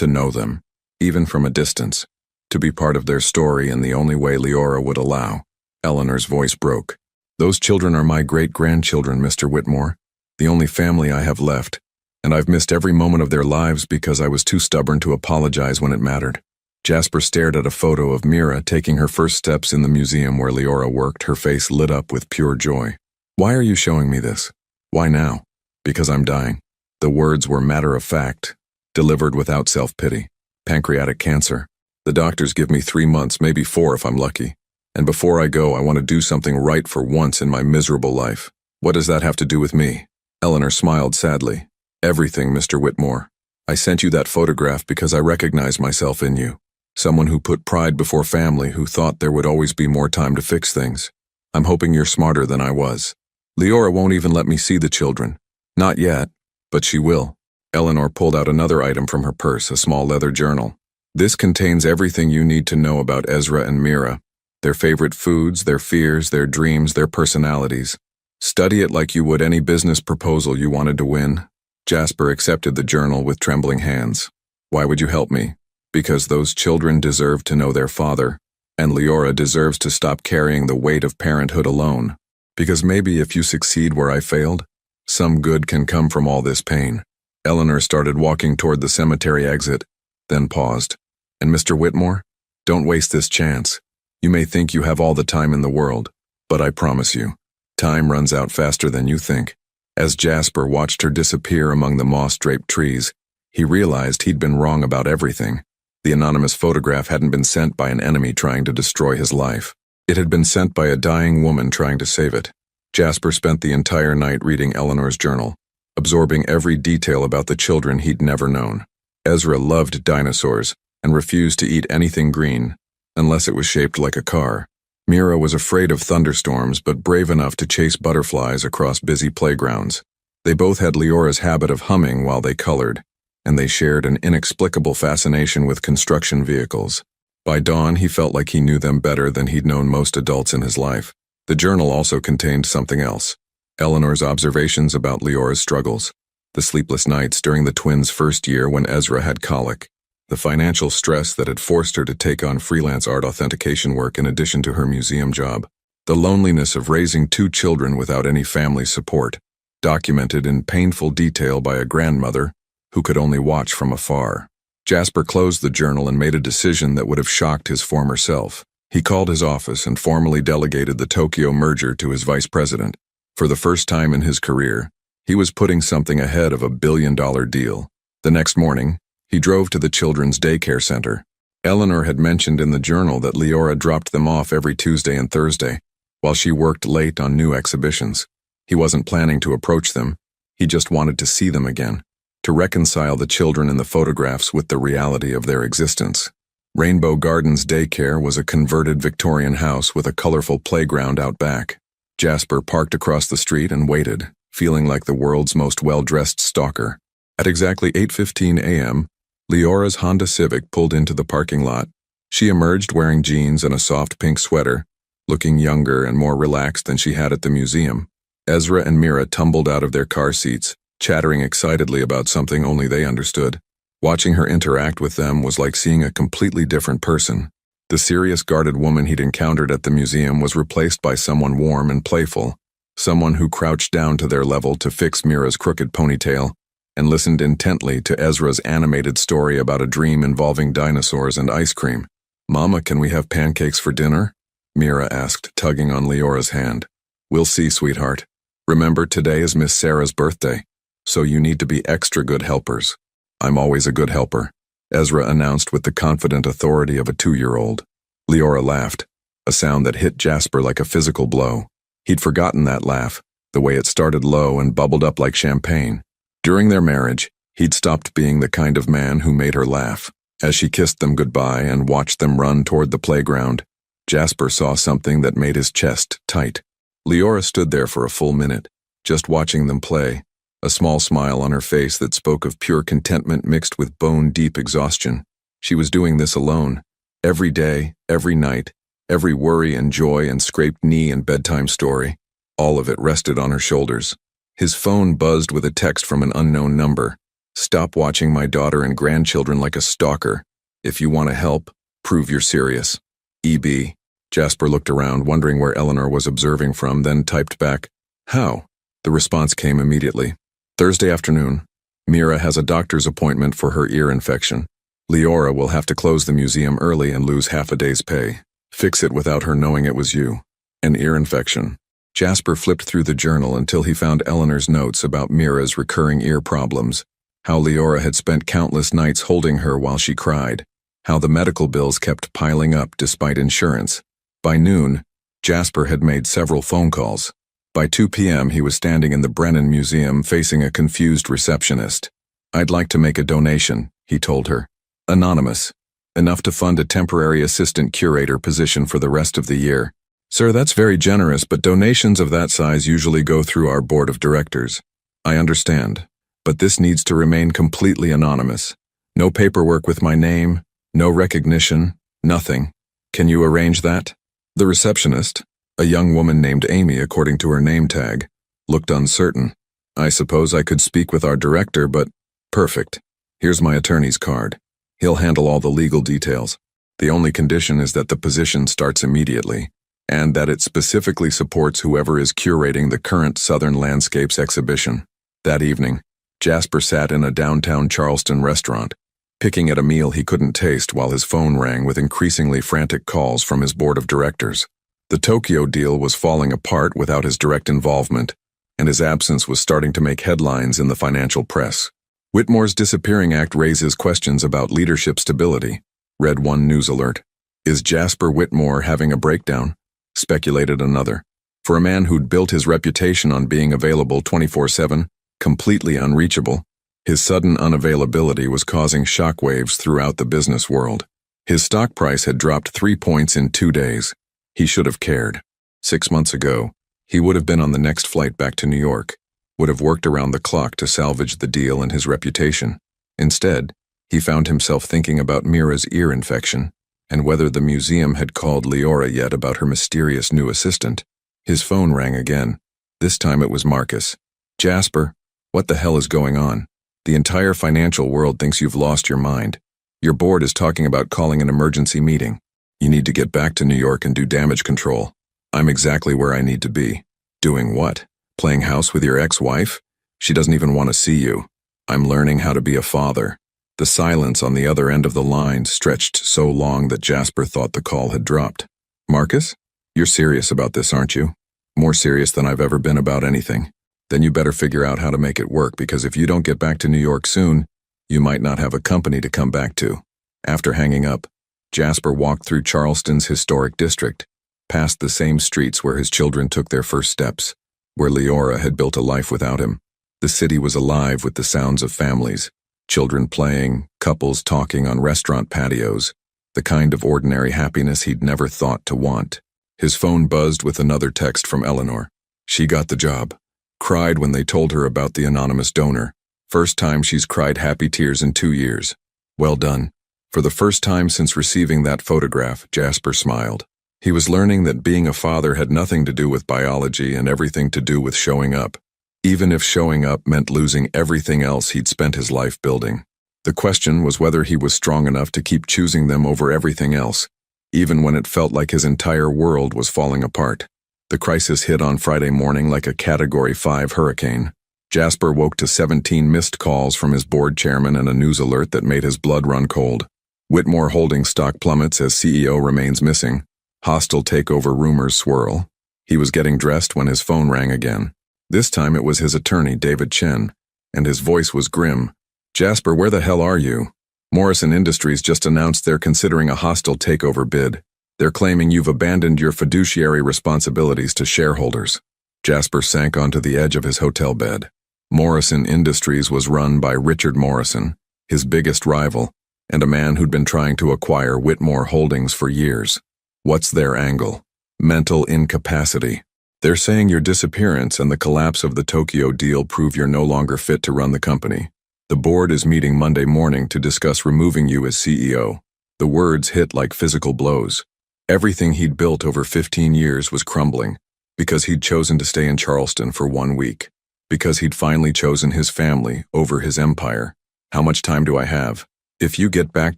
know them, even from a distance. To be part of their story in the only way Leora would allow." Eleanor's voice broke. "Those children are my great-grandchildren, Mr. Whitmore. The only family I have left, and I've missed every moment of their lives because I was too stubborn to apologize when it mattered." Jasper stared at a photo of Mira taking her first steps in the museum where Leora worked, her face lit up with pure joy. "Why are you showing me this?" "Why now?" "Because I'm dying." The words were matter of fact, delivered without self-pity. "Pancreatic cancer. The doctors give me 3 months, maybe 4 if I'm lucky. And before I go, I want to do something right for once in my miserable life." "What does that have to do with me?" Eleanor smiled sadly. Everything, Mr. Whitmore. I sent you that photograph because I recognize myself in you. Someone who put pride before family, who thought there would always be more time to fix things. I'm hoping you're smarter than I was. Leora won't even let me see the children. Not yet, but she will. Eleanor pulled out another item from her purse, a small leather journal. This contains everything you need to know about Ezra and Mira. Their favorite foods, their fears, their dreams, their personalities. Study it like you would any business proposal you wanted to win. Jasper accepted the journal with trembling hands. Why would you help me? Because those children deserve to know their father, and Leora deserves to stop carrying the weight of parenthood alone. Because maybe if you succeed where I failed, some good can come from all this pain. Eleanor started walking toward the cemetery exit, then paused. And Mr. Whitmore, don't waste this chance. You may think you have all the time in the world, but I promise you, time runs out faster than you think. As Jasper watched her disappear among the moss-draped trees, he realized he'd been wrong about everything. The anonymous photograph hadn't been sent by an enemy trying to destroy his life. It had been sent by a dying woman trying to save it. Jasper spent the entire night reading Eleanor's journal, absorbing every detail about the children he'd never known. Ezra loved dinosaurs and refused to eat anything green, unless it was shaped like a car. Mira was afraid of thunderstorms but brave enough to chase butterflies across busy playgrounds. They both had Leora's habit of humming while they colored, and they shared an inexplicable fascination with construction vehicles. By dawn, he felt like he knew them better than he'd known most adults in his life. The journal also contained something else. Eleanor's observations about Leora's struggles. The sleepless nights during the twins' first year when Ezra had colic. The financial stress that had forced her to take on freelance art authentication work in addition to her museum job. The loneliness of raising two children without any family support, documented in painful detail by a grandmother who could only watch from afar. Jasper closed the journal and made a decision that would have shocked his former self. He called his office and formally delegated the Tokyo merger to his vice president. For the first time in his career, he was putting something ahead of a billion-dollar deal. The next morning, he drove to the children's daycare center. Eleanor had mentioned in the journal that Leora dropped them off every Tuesday and Thursday, while she worked late on new exhibitions. He wasn't planning to approach them. He just wanted to see them again, to reconcile the children in the photographs with the reality of their existence. Rainbow Gardens Daycare was a converted Victorian house with a colorful playground out back. Jasper parked across the street and waited, feeling like the world's most well-dressed stalker. At exactly 8:15 a.m., Leora's Honda Civic pulled into the parking lot. She emerged wearing jeans and a soft pink sweater, looking younger and more relaxed than she had at the museum. Ezra and Mira tumbled out of their car seats, chattering excitedly about something only they understood. Watching her interact with them was like seeing a completely different person. The serious guarded woman he'd encountered at the museum was replaced by someone warm and playful, someone who crouched down to their level to fix Mira's crooked ponytail and listened intently to Ezra's animated story about a dream involving dinosaurs and ice cream. "Mama, can we have pancakes for dinner?" Mira asked, tugging on Leora's hand. "We'll see, sweetheart. Remember, today is Miss Sarah's birthday, so you need to be extra good helpers." "I'm always a good helper," Ezra announced with the confident authority of a 2-year-old. Leora laughed, a sound that hit Jasper like a physical blow. He'd forgotten that laugh, the way it started low and bubbled up like champagne. During their marriage, he'd stopped being the kind of man who made her laugh. As she kissed them goodbye and watched them run toward the playground, Jasper saw something that made his chest tight. Leora stood there for a full minute, just watching them play, a small smile on her face that spoke of pure contentment mixed with bone-deep exhaustion. She was doing this alone. Every day, every night, every worry and joy and scraped knee and bedtime story, all of it rested on her shoulders. His phone buzzed with a text from an unknown number. "Stop watching my daughter and grandchildren like a stalker. If you want to help, prove you're serious. EB." Jasper looked around, wondering where Eleanor was observing from, then typed back, "How?" The response came immediately. "Thursday afternoon. Mira has a doctor's appointment for her ear infection. Leora will have to close the museum early and lose half a day's pay. Fix it without her knowing it was you. An ear infection." Jasper flipped through the journal until he found Eleanor's notes about Mira's recurring ear problems, how Leora had spent countless nights holding her while she cried, how the medical bills kept piling up despite insurance. By noon, Jasper had made several phone calls. By 2 p.m. he was standing in the Brennan Museum facing a confused receptionist. "I'd like to make a donation," he told her. "Anonymous. Enough to fund a temporary assistant curator position for the rest of the year." "Sir, that's very generous, but donations of that size usually go through our board of directors." "I understand, but this needs to remain completely anonymous. No paperwork with my name, no recognition, nothing. Can you arrange that?" The receptionist, a young woman named Amy according to her name tag, looked uncertain. "I suppose I could speak with our director, but..." "Perfect. Here's my attorney's card. He'll handle all the legal details. The only condition is that the position starts immediately, and that it specifically supports whoever is curating the current Southern Landscapes exhibition." That evening, Jasper sat in a downtown Charleston restaurant, picking at a meal he couldn't taste while his phone rang with increasingly frantic calls from his board of directors. The Tokyo deal was falling apart without his direct involvement, and his absence was starting to make headlines in the financial press. Whitmore's disappearing act raises questions about leadership stability, read one news alert. Is Jasper Whitmore having a breakdown? Speculated another. For a man who'd built his reputation on being available 24/7, completely unreachable, his sudden unavailability was causing shockwaves throughout the business world. His stock price had dropped 3 points in 2 days. He should have cared. 6 months ago, he would have been on the next flight back to New York, would have worked around the clock to salvage the deal and his reputation. Instead, he found himself thinking about Mira's ear infection and whether the museum had called Leora yet about her mysterious new assistant. His phone rang again. This time it was Marcus. "Jasper, what the hell is going on? The entire financial world thinks you've lost your mind. Your board is talking about calling an emergency meeting. You need to get back to New York and do damage control. I'm exactly where I need to be." "Doing what? Playing house with your ex-wife? She doesn't even want to see you." "I'm learning how to be a father." The silence on the other end of the line stretched so long that Jasper thought the call had dropped. "Marcus? You're serious about this, aren't you? More serious than I've ever been about anything. Then you better figure out how to make it work, because if you don't get back to New York soon, you might not have a company to come back to." After hanging up, Jasper walked through Charleston's historic district, past the same streets where his children took their first steps, where Leora had built a life without him. The city was alive with the sounds of families, children playing, couples talking on restaurant patios, the kind of ordinary happiness he'd never thought to want. His phone buzzed with another text from Eleanor. She got the job. Cried when they told her about the anonymous donor. First time she's cried happy tears in 2 years. Well done. For the first time since receiving that photograph, Jasper smiled. He was learning that being a father had nothing to do with biology and everything to do with showing up, even if showing up meant losing everything else he'd spent his life building. The question was whether he was strong enough to keep choosing them over everything else, even when it felt like his entire world was falling apart. The crisis hit on Friday morning like a Category 5 hurricane. Jasper woke to 17 missed calls from his board chairman and a news alert that made his blood run cold. Whitmore Holdings stock plummets as CEO remains missing. Hostile takeover rumors swirl. He was getting dressed when his phone rang again. This time it was his attorney, David Chen, and his voice was grim. "Jasper, where the hell are you? Morrison Industries just announced they're considering a hostile takeover bid. They're claiming you've abandoned your fiduciary responsibilities to shareholders." Jasper sank onto the edge of his hotel bed. Morrison Industries was run by Richard Morrison, his biggest rival, and a man who'd been trying to acquire Whitmore Holdings for years. What's their angle? Mental incapacity. They're saying your disappearance and the collapse of the Tokyo deal prove you're no longer fit to run the company. The board is meeting Monday morning to discuss removing you as CEO. The words hit like physical blows. Everything he'd built over 15 years was crumbling, because he'd chosen to stay in Charleston for 1 week, because he'd finally chosen his family over his empire. "How much time do I have? If you get back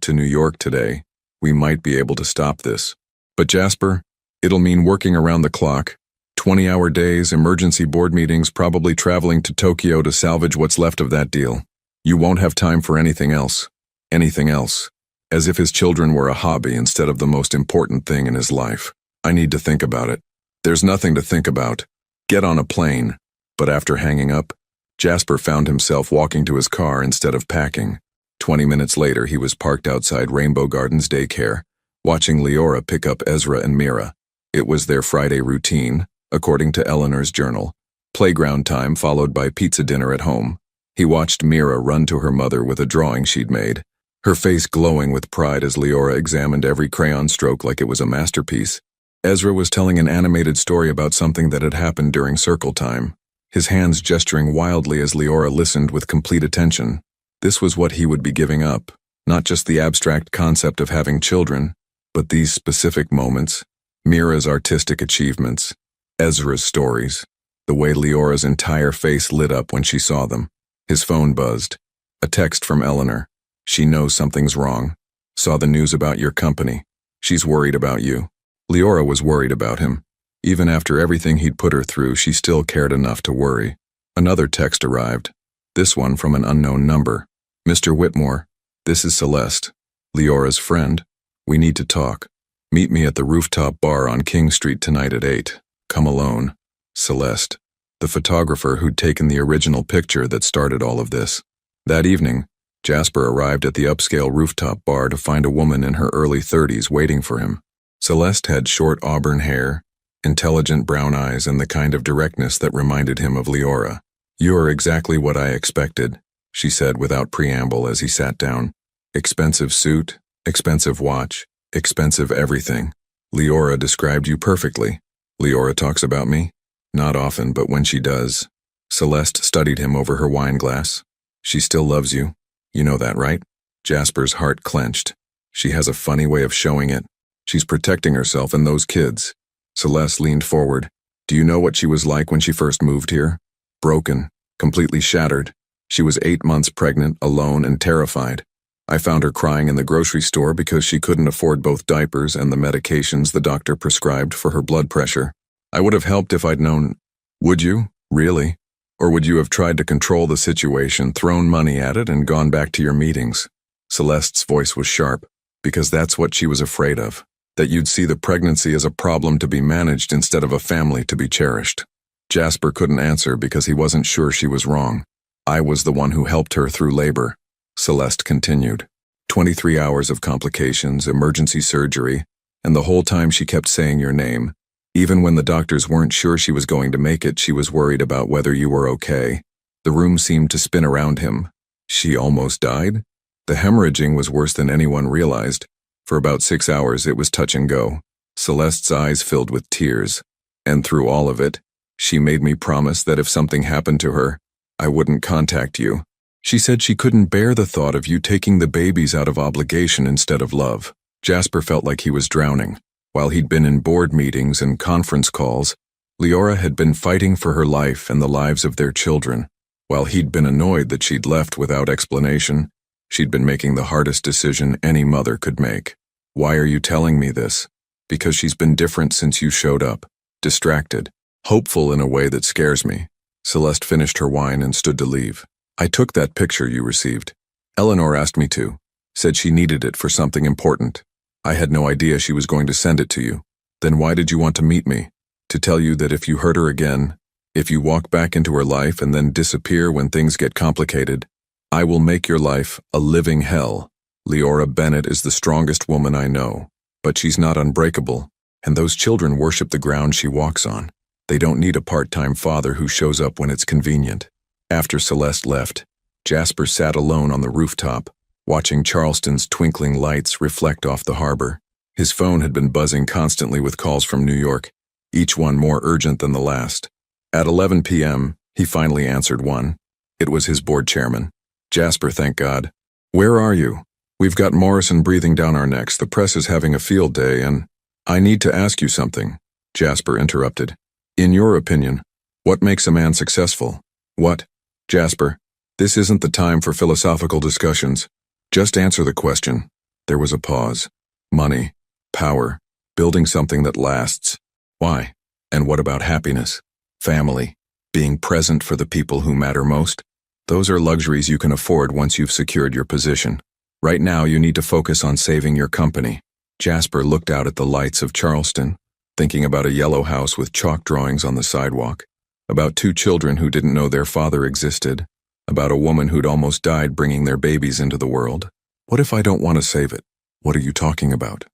to New York today, we might be able to stop this. But Jasper, it'll mean working around the clock, 20-hour days, emergency board meetings, probably traveling to Tokyo to salvage what's left of that deal. You won't have time for anything else." Anything else. As if his children were a hobby instead of the most important thing in his life. "I need to think about it." "There's nothing to think about. Get on a plane." But after hanging up, Jasper found himself walking to his car instead of packing. 20 minutes later, he was parked outside Rainbow Gardens daycare, watching Leora pick up Ezra and Mira. It was their Friday routine, according to Eleanor's journal. Playground time followed by pizza dinner at home. He watched Mira run to her mother with a drawing she'd made, her face glowing with pride as Leora examined every crayon stroke like it was a masterpiece. Ezra was telling an animated story about something that had happened during circle time, his hands gesturing wildly as Leora listened with complete attention. This was what he would be giving up, not just the abstract concept of having children, but these specific moments, Mira's artistic achievements, Ezra's stories, the way Leora's entire face lit up when she saw them. His phone buzzed. A text from Eleanor. She knows something's wrong. Saw the news about your company. She's worried about you. Leora was worried about him. Even after everything he'd put her through, she still cared enough to worry. Another text arrived. This one from an unknown number. Mr. Whitmore, this is Celeste, Leora's friend. We need to talk. Meet me at the rooftop bar on King Street tonight at 8. Come alone. Celeste, the photographer who'd taken the original picture that started all of this. That evening, Jasper arrived at the upscale rooftop bar to find a woman in her early 30s waiting for him. Celeste had short auburn hair, intelligent brown eyes, and the kind of directness that reminded him of Leora. You are exactly what I expected, she said without preamble as he sat down. Expensive suit, expensive watch, expensive everything. Leora described you perfectly. Leora talks about me? Not often, but when she does. Celeste studied him over her wine glass. She still loves you. You know that, right? Jasper's heart clenched. She has a funny way of showing it. She's protecting herself and those kids. Celeste leaned forward. Do you know what she was like when she first moved here? Broken, completely shattered. She was 8 months pregnant, alone, and terrified. I found her crying in the grocery store because she couldn't afford both diapers and the medications the doctor prescribed for her blood pressure. I would have helped if I'd known. Would you? Really? Or would you have tried to control the situation, thrown money at it, and gone back to your meetings? Celeste's voice was sharp, because that's what she was afraid of, that you'd see the pregnancy as a problem to be managed instead of a family to be cherished. Jasper couldn't answer because he wasn't sure she was wrong. I was the one who helped her through labor, Celeste continued. 23 hours of complications, emergency surgery, and the whole time she kept saying your name. Even when the doctors weren't sure she was going to make it, she was worried about whether you were okay. The room seemed to spin around him. She almost died? The hemorrhaging was worse than anyone realized. For about 6 hours it was touch and go. Celeste's eyes filled with tears. And through all of it, she made me promise that if something happened to her, I wouldn't contact you. She said she couldn't bear the thought of you taking the babies out of obligation instead of love. Jasper felt like he was drowning. While he'd been in board meetings and conference calls, Leora had been fighting for her life and the lives of their children. While he'd been annoyed that she'd left without explanation, she'd been making the hardest decision any mother could make. Why are you telling me this? Because she's been different since you showed up. Distracted. Hopeful in a way that scares me. Celeste finished her wine and stood to leave. I took that picture you received. Eleanor asked me to. Said she needed it for something important. I had no idea she was going to send it to you. Then why did you want to meet me? To tell you that if you hurt her again, if you walk back into her life and then disappear when things get complicated, I will make your life a living hell. Leora Bennett is the strongest woman I know, but she's not unbreakable, and those children worship the ground she walks on. They don't need a part-time father who shows up when it's convenient. After Celeste left, Jasper sat alone on the rooftop, watching Charleston's twinkling lights reflect off the harbor. His phone had been buzzing constantly with calls from New York, each one more urgent than the last. At 11 p.m., he finally answered one. It was his board chairman. Jasper, thank God. Where are you? We've got Morrison breathing down our necks. The press is having a field day, and I need to ask you something. Jasper interrupted. In your opinion, what makes a man successful? What? Jasper, this isn't the time for philosophical discussions. Just answer the question. There was a pause. Money, power, building something that lasts. Why? And what about happiness? Family, being present for the people who matter most? Those are luxuries you can afford once you've secured your position. Right now you need to focus on saving your company. Jasper looked out at the lights of Charleston, thinking about a yellow house with chalk drawings on the sidewalk, about 2 children who didn't know their father existed, about a woman who'd almost died bringing their babies into the world. What if I don't want to save it? What are you talking about?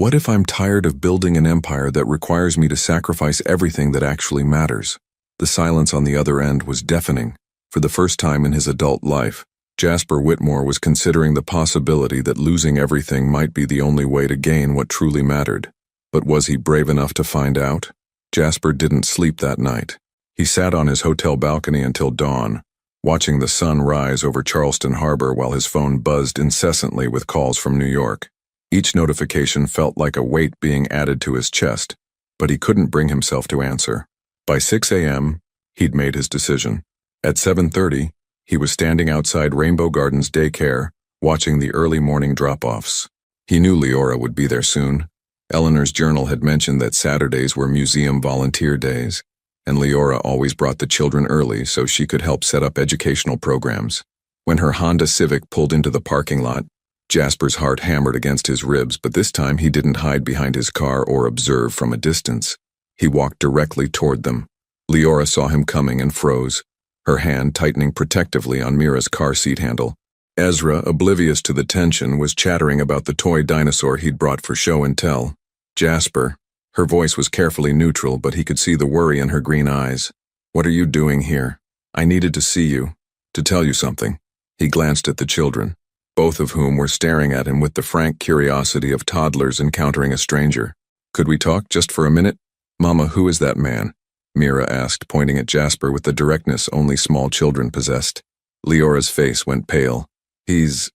What if I'm tired of building an empire that requires me to sacrifice everything that actually matters? The silence on the other end was deafening. For the first time in his adult life, Jasper Whitmore was considering the possibility that losing everything might be the only way to gain what truly mattered. But was he brave enough to find out? Jasper didn't sleep that night. He sat on his hotel balcony until dawn, watching the sun rise over Charleston Harbor while his phone buzzed incessantly with calls from New York. Each notification felt like a weight being added to his chest, but he couldn't bring himself to answer. By 6 a.m., he'd made his decision. At 7:30, he was standing outside Rainbow Gardens Daycare, watching the early morning drop-offs. He knew Leora would be there soon. Eleanor's journal had mentioned that Saturdays were museum volunteer days, and Leora always brought the children early so she could help set up educational programs. When her Honda Civic pulled into the parking lot, Jasper's heart hammered against his ribs, but this time he didn't hide behind his car or observe from a distance. He walked directly toward them. Leora saw him coming and froze, her hand tightening protectively on Mira's car seat handle. Ezra, oblivious to the tension, was chattering about the toy dinosaur he'd brought for show and tell. Jasper. Her voice was carefully neutral, but he could see the worry in her green eyes. "What are you doing here? I needed to see you, to tell you something." He glanced at the children, both of whom were staring at him with the frank curiosity of toddlers encountering a stranger. "Could we talk just for a minute?" "Mama, who is that man?" Mira asked, pointing at Jasper with the directness only small children possessed. Leora's face went pale. He's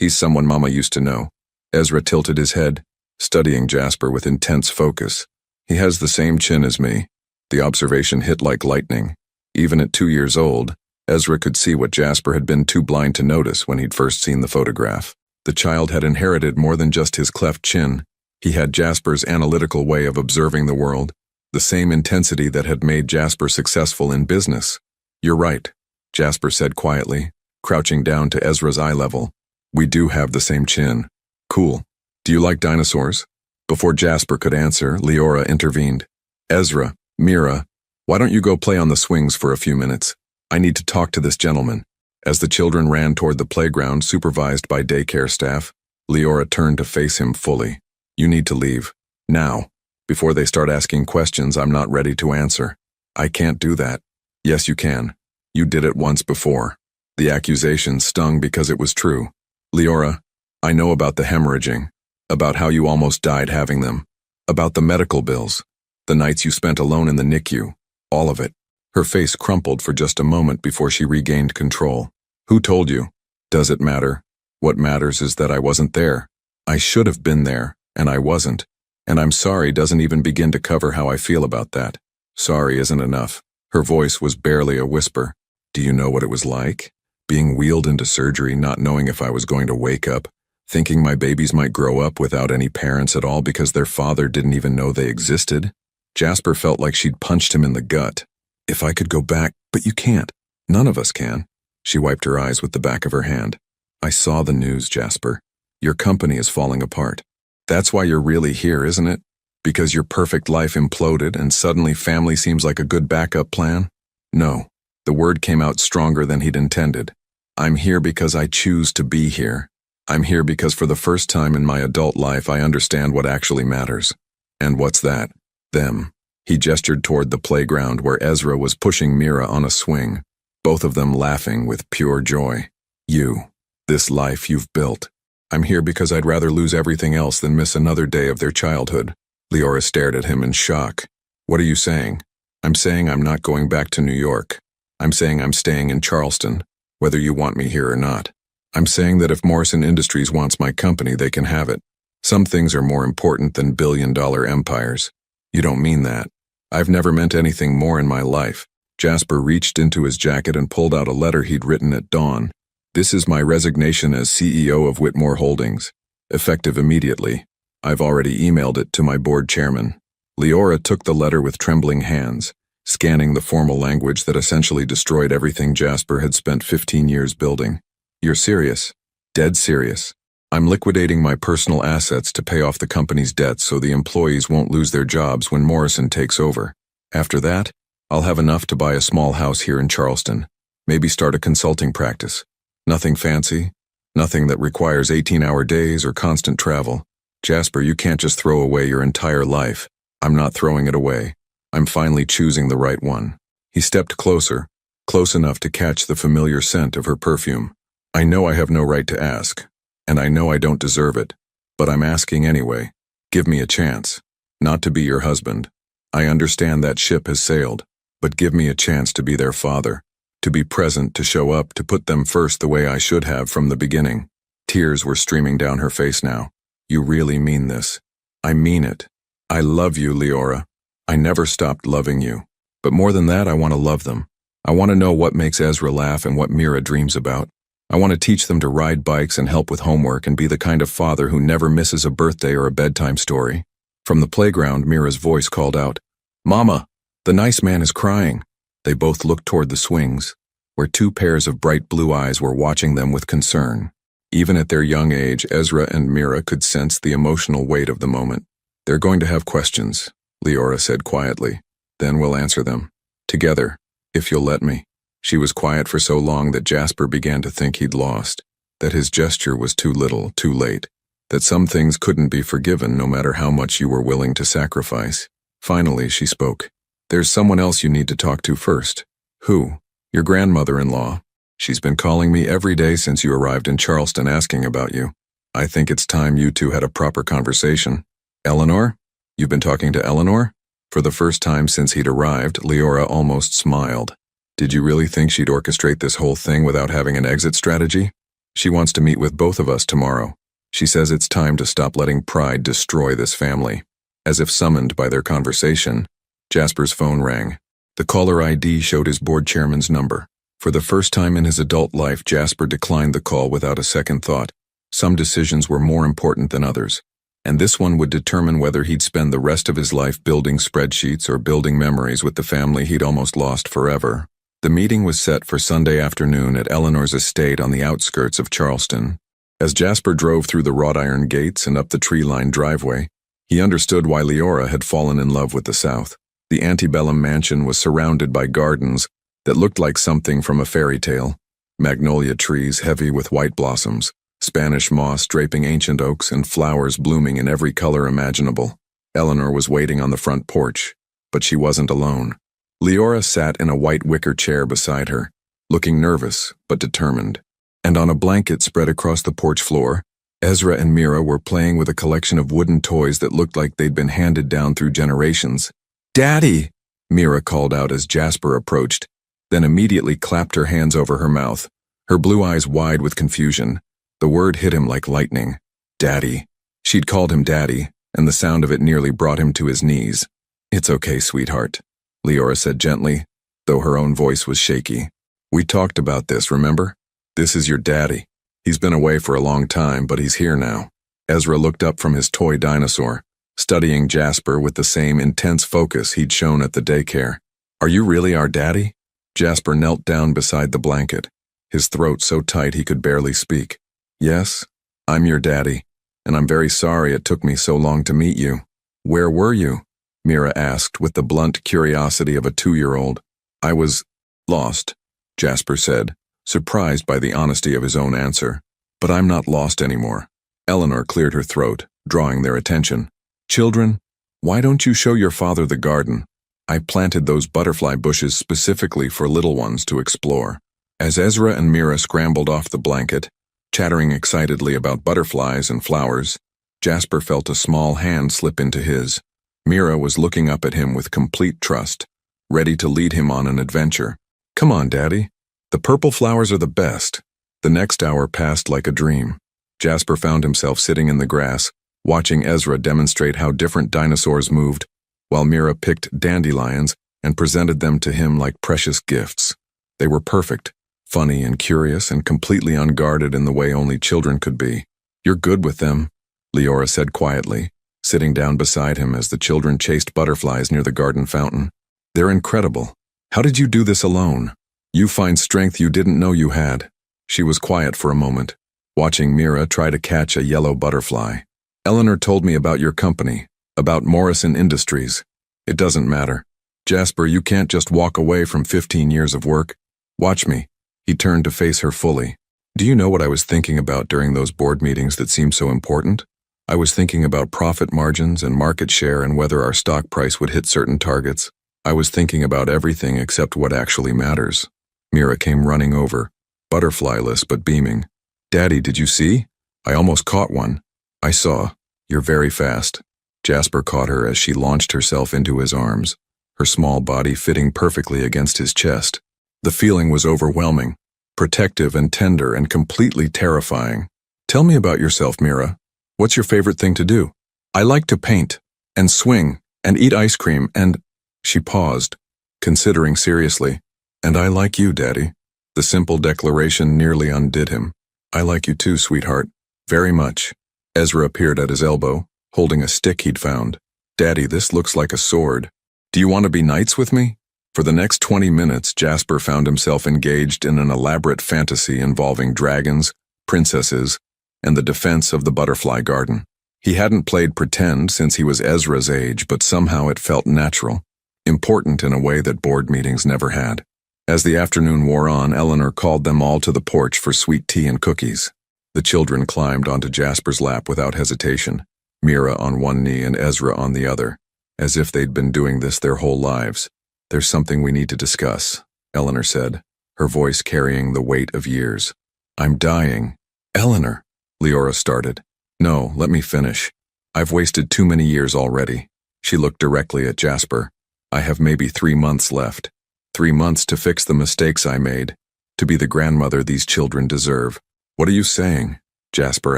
someone Mama used to know." Ezra tilted his head, studying Jasper with intense focus. "He has the same chin as me." The observation hit like lightning. Even at 2 years old, Ezra could see what Jasper had been too blind to notice when he'd first seen the photograph. The child had inherited more than just his cleft chin. He had Jasper's analytical way of observing the world, the same intensity that had made Jasper successful in business. "You're right," Jasper said quietly, crouching down to Ezra's eye level. "We do have the same chin." "Cool. Do you like dinosaurs?" Before Jasper could answer, Leora intervened. "Ezra, Mira, why don't you go play on the swings for a few minutes? I need to talk to this gentleman." As the children ran toward the playground supervised by daycare staff, Leora turned to face him fully. "You need to leave. Now. Before they start asking questions I'm not ready to answer." "I can't do that." "Yes, you can. You did it once before." The accusation stung because it was true. "Leora, I know about the hemorrhaging, about how you almost died having them, about the medical bills, the nights you spent alone in the NICU, all of it." Her face crumpled for just a moment before she regained control. "Who told you?" "Does it matter? What matters is that I wasn't there. I should have been there, and I wasn't. And I'm sorry doesn't even begin to cover how I feel about that. Sorry isn't enough." Her voice was barely a whisper. "Do you know what it was like? Being wheeled into surgery, not knowing if I was going to wake up, thinking my babies might grow up without any parents at all because their father didn't even know they existed." Jasper felt like she'd punched him in the gut. "If I could go back, but you can't. None of us can." She wiped her eyes with the back of her hand. "I saw the news, Jasper. Your company is falling apart. That's why you're really here, isn't it? Because your perfect life imploded and suddenly family seems like a good backup plan?" "No." The word came out stronger than he'd intended. "I'm here because I choose to be here. I'm here because for the first time in my adult life I understand what actually matters." "And what's that?" "Them." He gestured toward the playground where Ezra was pushing Mira on a swing, both of them laughing with pure joy. "You. This life you've built. I'm here because I'd rather lose everything else than miss another day of their childhood." Leora stared at him in shock. "What are you saying?" "I'm saying I'm not going back to New York. I'm saying I'm staying in Charleston, whether you want me here or not. I'm saying that if Morrison Industries wants my company, they can have it. Some things are more important than billion-dollar empires." "You don't mean that." "I've never meant anything more in my life." Jasper reached into his jacket and pulled out a letter he'd written at dawn. "This is my resignation as CEO of Whitmore Holdings, effective immediately. I've already emailed it to my board chairman." Leora took the letter with trembling hands, scanning the formal language that essentially destroyed everything Jasper had spent 15 years building. "You're serious?" "Dead serious. I'm liquidating my personal assets to pay off the company's debts so the employees won't lose their jobs when Morrison takes over. After that, I'll have enough to buy a small house here in Charleston, maybe start a consulting practice. Nothing fancy, nothing that requires 18-hour days or constant travel. Jasper, you can't just throw away your entire life. I'm not throwing it away. I'm finally choosing the right one. He stepped closer, close enough to catch the familiar scent of her perfume. I know I have no right to ask, and I know I don't deserve it, but I'm asking anyway. Give me a chance. Not to be your husband. I understand that ship has sailed, but give me a chance to be their father, to be present, to show up, to put them first the way I should have from the beginning. Tears were streaming down her face now. You really mean this? I mean it. I love you, Leora. I never stopped loving you. But more than that, I want to love them. I want to know what makes Ezra laugh and what Mira dreams about. I want to teach them to ride bikes and help with homework and be the kind of father who never misses a birthday or a bedtime story. From the playground, Mira's voice called out, "Mama, the nice man is crying." They both looked toward the swings, where two pairs of bright blue eyes were watching them with concern. Even at their young age, Ezra and Mira could sense the emotional weight of the moment. "They're going to have questions," Leora said quietly. "Then we'll answer them. Together, if you'll let me." She was quiet for so long that Jasper began to think he'd lost, that his gesture was too little, too late, that some things couldn't be forgiven no matter how much you were willing to sacrifice. Finally, she spoke. "There's someone else you need to talk to first." "Who?" "Your grandmother-in-law. She's been calling me every day since you arrived in Charleston asking about you. I think it's time you two had a proper conversation." "Eleanor? You've been talking to Eleanor?" For the first time since he'd arrived, Leora almost smiled. "Did you really think she'd orchestrate this whole thing without having an exit strategy? She wants to meet with both of us tomorrow. She says it's time to stop letting pride destroy this family." As if summoned by their conversation, Jasper's phone rang. The caller ID showed his board chairman's number. For the first time in his adult life, Jasper declined the call without a second thought. Some decisions were more important than others, and this one would determine whether he'd spend the rest of his life building spreadsheets or building memories with the family he'd almost lost forever. The meeting was set for Sunday afternoon at Eleanor's estate on the outskirts of Charleston. As Jasper drove through the wrought iron gates and up the tree-lined driveway, he understood why Leora had fallen in love with the South. The antebellum mansion was surrounded by gardens that looked like something from a fairy tale. Magnolia trees heavy with white blossoms, Spanish moss draping ancient oaks, and flowers blooming in every color imaginable. Eleanor was waiting on the front porch, but she wasn't alone. Leora sat in a white wicker chair beside her, looking nervous but determined. And on a blanket spread across the porch floor, Ezra and Mira were playing with a collection of wooden toys that looked like they'd been handed down through generations. "Daddy!" Mira called out as Jasper approached, then immediately clapped her hands over her mouth, her blue eyes wide with confusion. The word hit him like lightning. Daddy. She'd called him Daddy, and the sound of it nearly brought him to his knees. "It's okay, sweetheart," Leora said gently, though her own voice was shaky. "We talked about this, remember? This is your daddy. He's been away for a long time, but he's here now." Ezra looked up from his toy dinosaur, studying Jasper with the same intense focus he'd shown at the daycare. "Are you really our daddy?" Jasper knelt down beside the blanket, his throat so tight he could barely speak. "Yes, I'm your daddy, and I'm very sorry it took me so long to meet you." "Where were you?" Mira asked with the blunt curiosity of a 2-year-old. "I was lost," Jasper said, surprised by the honesty of his own answer. "But I'm not lost anymore." Eleanor cleared her throat, drawing their attention. "Children, why don't you show your father the garden? I planted those butterfly bushes specifically for little ones to explore." As Ezra and Mira scrambled off the blanket, chattering excitedly about butterflies and flowers, Jasper felt a small hand slip into his. Mira was looking up at him with complete trust, ready to lead him on an adventure. "Come on, Daddy. The purple flowers are the best." The next hour passed like a dream. Jasper found himself sitting in the grass, watching Ezra demonstrate how different dinosaurs moved, while Mira picked dandelions and presented them to him like precious gifts. They were perfect, funny and curious, and completely unguarded in the way only children could be. "You're good with them," Leora said quietly, sitting down beside him as the children chased butterflies near the garden fountain. "They're incredible. How did you do this alone? You find strength you didn't know you had." She was quiet for a moment, watching Mira try to catch a yellow butterfly. "Eleanor told me about your company, about Morrison Industries. It doesn't matter. Jasper, you can't just walk away from 15 years of work. Watch me." He turned to face her fully. "Do you know what I was thinking about during those board meetings that seemed so important? I was thinking about profit margins and market share and whether our stock price would hit certain targets. I was thinking about everything except what actually matters. Mira came running over, butterflyless but beaming. Daddy, did you see? I almost caught one. I saw. You're very fast. Jasper caught her as she launched herself into his arms, her small body fitting perfectly against his chest. The feeling was overwhelming, protective and tender and completely terrifying. Tell me about yourself, Mira. What's your favorite thing to do? I like to paint, and swing, and eat ice cream, and… She paused, considering seriously. And I like you, Daddy. The simple declaration nearly undid him. I like you too, sweetheart. Very much. Ezra appeared at his elbow, holding a stick he'd found. Daddy, this looks like a sword. Do you want to be knights with me? For the next 20 minutes, Jasper found himself engaged in an elaborate fantasy involving dragons, princesses, and the defense of the butterfly garden. He hadn't played pretend since he was Ezra's age, but somehow it felt natural, important in a way that board meetings never had. As the afternoon wore on, Eleanor called them all to the porch for sweet tea and cookies. The children climbed onto Jasper's lap without hesitation, Mira on one knee and Ezra on the other, as if they'd been doing this their whole lives. There's something we need to discuss, Eleanor said, her voice carrying the weight of years. I'm dying. Eleanor, Leora started. No, let me finish. I've wasted too many years already. She looked directly at Jasper. I have maybe 3 months left. 3 months to fix the mistakes I made, to be the grandmother these children deserve. What are you saying? Jasper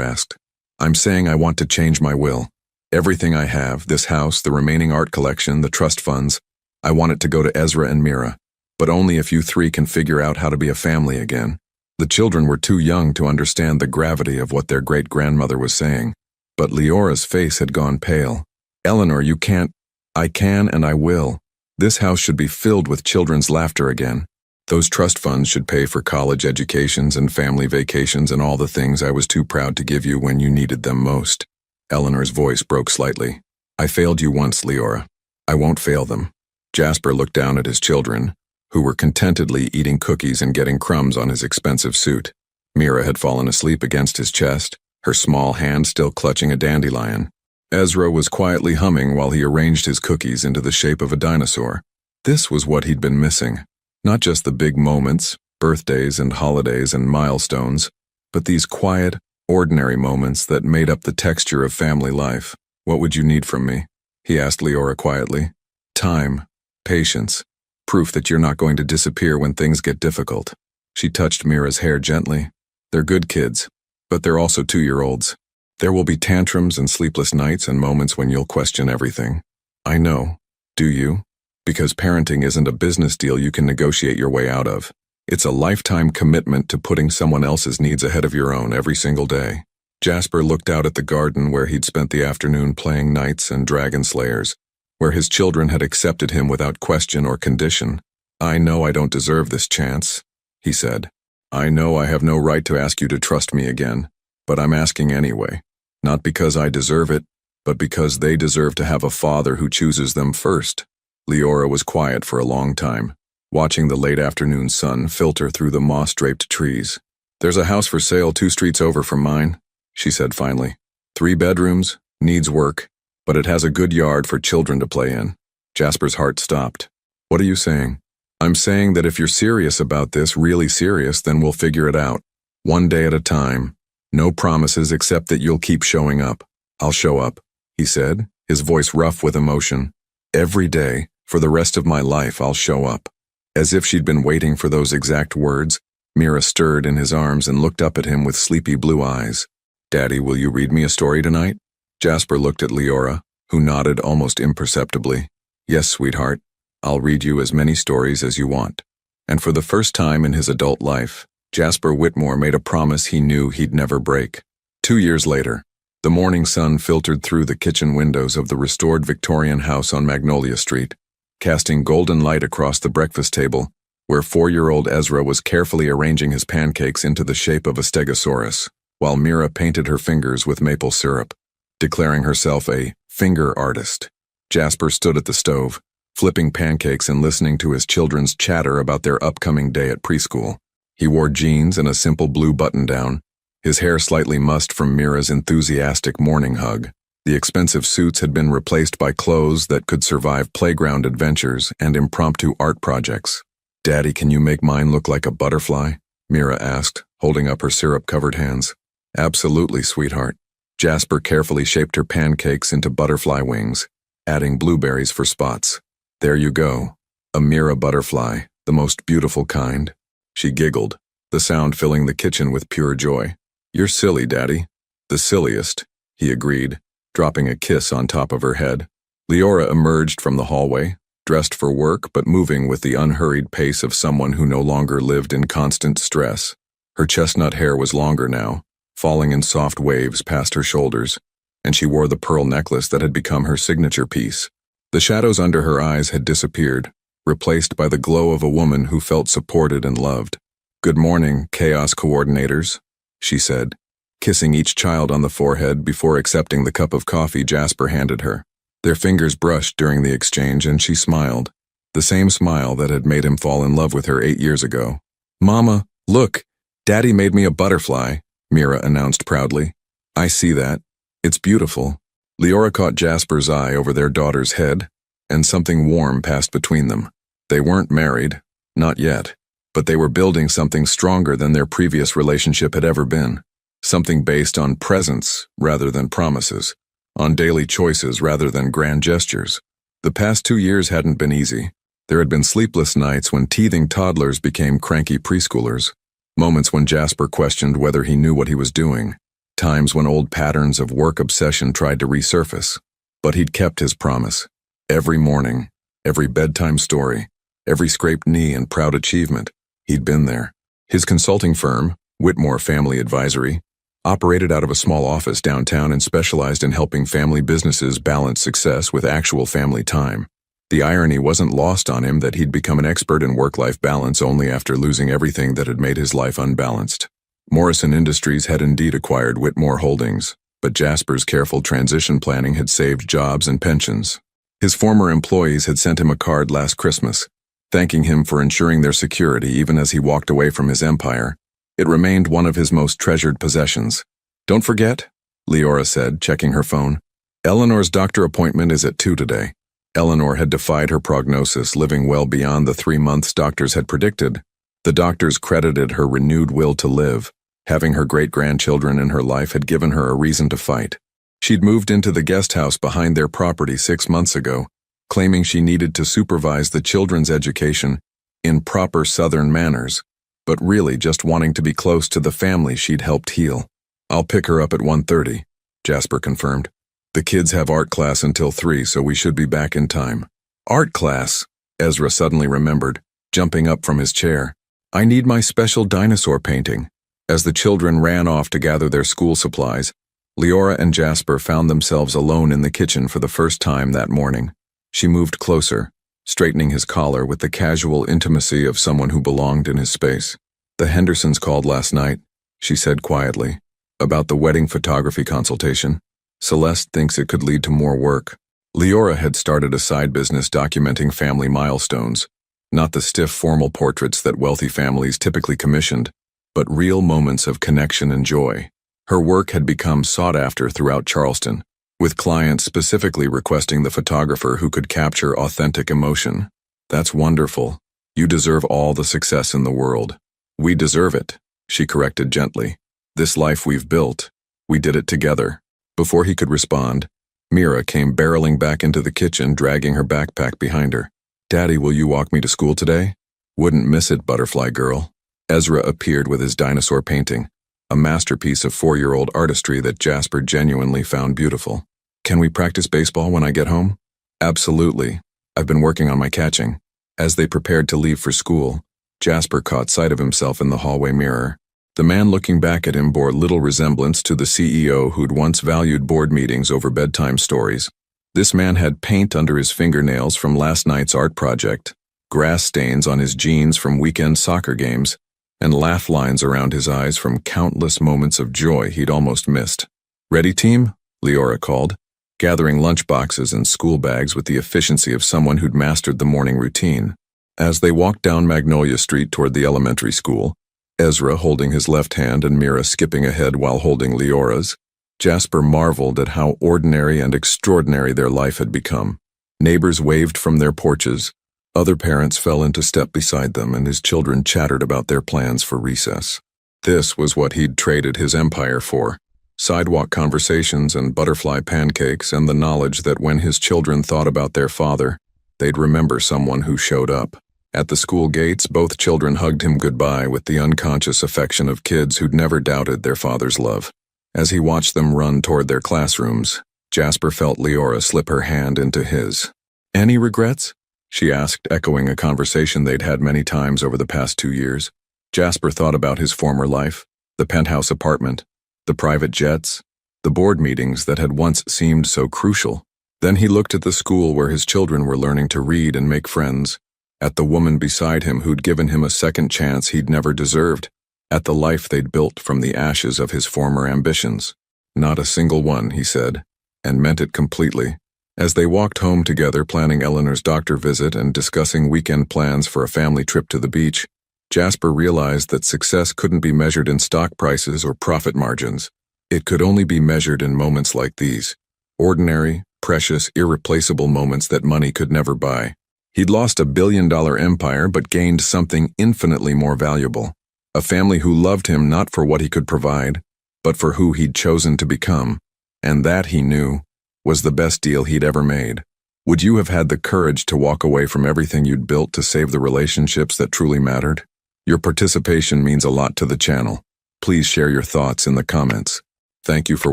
asked. I'm saying I want to change my will. Everything I have, this house, the remaining art collection, the trust funds, I want it to go to Ezra and Mira, but only if you three can figure out how to be a family again. The children were too young to understand the gravity of what their great-grandmother was saying, but Leora's face had gone pale. Eleanor, you can't. I can and I will. This house should be filled with children's laughter again. Those trust funds should pay for college educations and family vacations and all the things I was too proud to give you when you needed them most. Eleanor's voice broke slightly. I failed you once, Leora. I won't fail them. Jasper looked down at his children, who were contentedly eating cookies and getting crumbs on his expensive suit. Mira had fallen asleep against his chest, her small hand still clutching a dandelion. Ezra was quietly humming while he arranged his cookies into the shape of a dinosaur. This was what he'd been missing. Not just the big moments, birthdays and holidays and milestones, but these quiet, ordinary moments that made up the texture of family life. What would you need from me? He asked Leora quietly. Time, patience, proof that you're not going to disappear when things get difficult. She touched Mira's hair gently. They're good kids, but they're also 2-year-olds. There will be tantrums and sleepless nights and moments when you'll question everything. I know. Do you? Because parenting isn't a business deal you can negotiate your way out of. It's a lifetime commitment to putting someone else's needs ahead of your own every single day. Jasper looked out at the garden where he'd spent the afternoon playing knights and dragon slayers, where his children had accepted him without question or condition. I know I don't deserve this chance, he said. I know I have no right to ask you to trust me again, but I'm asking anyway. Not because I deserve it, but because they deserve to have a father who chooses them first. Leora was quiet for a long time, watching the late afternoon sun filter through the moss-draped trees. There's a house for sale 2 streets over from mine, she said finally. 3 bedrooms, needs work, but it has a good yard for children to play in. Jasper's heart stopped. What are you saying? I'm saying that if you're serious about this, really serious, then we'll figure it out. One day at a time. No promises except that you'll keep showing up. I'll show up, he said, his voice rough with emotion. Every day, for the rest of my life, I'll show up. As if she'd been waiting for those exact words, Mira stirred in his arms and looked up at him with sleepy blue eyes. Daddy, will you read me a story tonight? Jasper looked at Leora, who nodded almost imperceptibly. Yes, sweetheart. I'll read you as many stories as you want. And for the first time in his adult life, Jasper Whitmore made a promise he knew he'd never break. 2 years later, the morning sun filtered through the kitchen windows of the restored Victorian house on Magnolia Street, casting golden light across the breakfast table, where 4-year-old Ezra was carefully arranging his pancakes into the shape of a stegosaurus, while Mira painted her fingers with maple syrup, declaring herself a finger artist. Jasper stood at the stove, flipping pancakes and listening to his children's chatter about their upcoming day at preschool. He wore jeans and a simple blue button-down, his hair slightly mussed from Mira's enthusiastic morning hug. The expensive suits had been replaced by clothes that could survive playground adventures and impromptu art projects. "Daddy, can you make mine look like a butterfly?" Mira asked, holding up her syrup-covered hands. "Absolutely, sweetheart." Jasper carefully shaped her pancakes into butterfly wings, adding blueberries for spots. "There you go. A Mira butterfly, the most beautiful kind." She giggled, the sound filling the kitchen with pure joy. "You're silly, Daddy." "The silliest," he agreed, dropping a kiss on top of her head. Leora emerged from the hallway, dressed for work but moving with the unhurried pace of someone who no longer lived in constant stress. Her chestnut hair was longer now, falling in soft waves past her shoulders, and she wore the pearl necklace that had become her signature piece. The shadows under her eyes had disappeared, replaced by the glow of a woman who felt supported and loved. "Good morning, Chaos Coordinators," she said, kissing each child on the forehead before accepting the cup of coffee Jasper handed her. Their fingers brushed during the exchange and she smiled, the same smile that had made him fall in love with her 8 years ago. "Mama, look, Daddy made me a butterfly," Mira announced proudly. "I see that. It's beautiful." Leora caught Jasper's eye over their daughter's head, and something warm passed between them. They weren't married, not yet, but they were building something stronger than their previous relationship had ever been. Something based on presence rather than promises, on daily choices rather than grand gestures. The past 2 years hadn't been easy. There had been sleepless nights when teething toddlers became cranky preschoolers, moments when Jasper questioned whether he knew what he was doing, times when old patterns of work obsession tried to resurface. But he'd kept his promise. Every morning, every bedtime story, every scraped knee and proud achievement, he'd been there. His consulting firm, Whitmore Family Advisory, operated out of a small office downtown and specialized in helping family businesses balance success with actual family time. The irony wasn't lost on him that he'd become an expert in work-life balance only after losing everything that had made his life unbalanced. Morrison Industries had indeed acquired Whitmore Holdings, but Jasper's careful transition planning had saved jobs and pensions. His former employees had sent him a card last Christmas, thanking him for ensuring their security even as he walked away from his empire. It remained one of his most treasured possessions. "Don't forget," Leora said, checking her phone. "Eleanor's doctor appointment is at 2 today." Eleanor had defied her prognosis, living well beyond the 3 months doctors had predicted. The doctors credited her renewed will to live. Having her great-grandchildren in her life had given her a reason to fight. She'd moved into the guest house behind their property 6 months ago, claiming she needed to supervise the children's education in proper Southern manners, but really just wanting to be close to the family she'd helped heal. "I'll pick her up at 1:30, Jasper confirmed. "The kids have art class until 3, so we should be back in time." "Art class?" Ezra suddenly remembered, jumping up from his chair. "I need my special dinosaur painting." As the children ran off to gather their school supplies, Leora and Jasper found themselves alone in the kitchen for the first time that morning. She moved closer, straightening his collar with the casual intimacy of someone who belonged in his space. "The Hendersons called last night," she said quietly, "about the wedding photography consultation. Celeste thinks it could lead to more work." Leora had started a side business documenting family milestones, not the stiff formal portraits that wealthy families typically commissioned, but real moments of connection and joy. Her work had become sought after throughout Charleston, with clients specifically requesting the photographer who could capture authentic emotion. "That's wonderful. You deserve all the success in the world." "We deserve it," she corrected gently. "This life we've built, we did it together." Before he could respond, Mira came barreling back into the kitchen, dragging her backpack behind her. "Daddy, will you walk me to school today?" "Wouldn't miss it, butterfly girl." Ezra appeared with his dinosaur painting, a masterpiece of 4-year-old artistry that Jasper genuinely found beautiful. "Can we practice baseball when I get home?" "Absolutely. I've been working on my catching." As they prepared to leave for school, Jasper caught sight of himself in the hallway mirror. The man looking back at him bore little resemblance to the CEO who'd once valued board meetings over bedtime stories. This man had paint under his fingernails from last night's art project, grass stains on his jeans from weekend soccer games, and laugh lines around his eyes from countless moments of joy he'd almost missed. "Ready, team?" Leora called, gathering lunchboxes and school bags with the efficiency of someone who'd mastered the morning routine. As they walked down Magnolia Street toward the elementary school, Ezra holding his left hand and Mira skipping ahead while holding Leora's. Jasper marveled at how ordinary and extraordinary their life had become. Neighbors waved from their porches. Other parents fell into step beside them, and his children chattered about their plans for recess. This was what he'd traded his empire for: sidewalk conversations and butterfly pancakes, and the knowledge that when his children thought about their father, they'd remember someone who showed up. At the school gates, both children hugged him goodbye with the unconscious affection of kids who'd never doubted their father's love. As he watched them run toward their classrooms, Jasper felt Leora slip her hand into his. "Any regrets?" she asked, echoing a conversation they'd had many times over the past 2 years. Jasper thought about his former life, the penthouse apartment, the private jets, the board meetings that had once seemed so crucial. Then he looked at the school where his children were learning to read and make friends, at the woman beside him who'd given him a second chance he'd never deserved, at the life they'd built from the ashes of his former ambitions. "Not a single one," he said, and meant it completely. As they walked home together, planning Eleanor's doctor visit and discussing weekend plans for a family trip to the beach, Jasper realized that success couldn't be measured in stock prices or profit margins. It could only be measured in moments like these: ordinary, precious, irreplaceable moments that money could never buy. He'd lost a billion-dollar empire but gained something infinitely more valuable: a family who loved him not for what he could provide, but for who he'd chosen to become. And that, he knew, was the best deal he'd ever made. Would you have had the courage to walk away from everything you'd built to save the relationships that truly mattered? Your participation means a lot to the channel. Please share your thoughts in the comments. Thank you for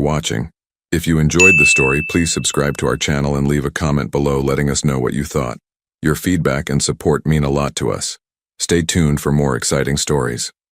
watching. If you enjoyed the story, please subscribe to our channel and leave a comment below letting us know what you thought. Your feedback and support mean a lot to us. Stay tuned for more exciting stories.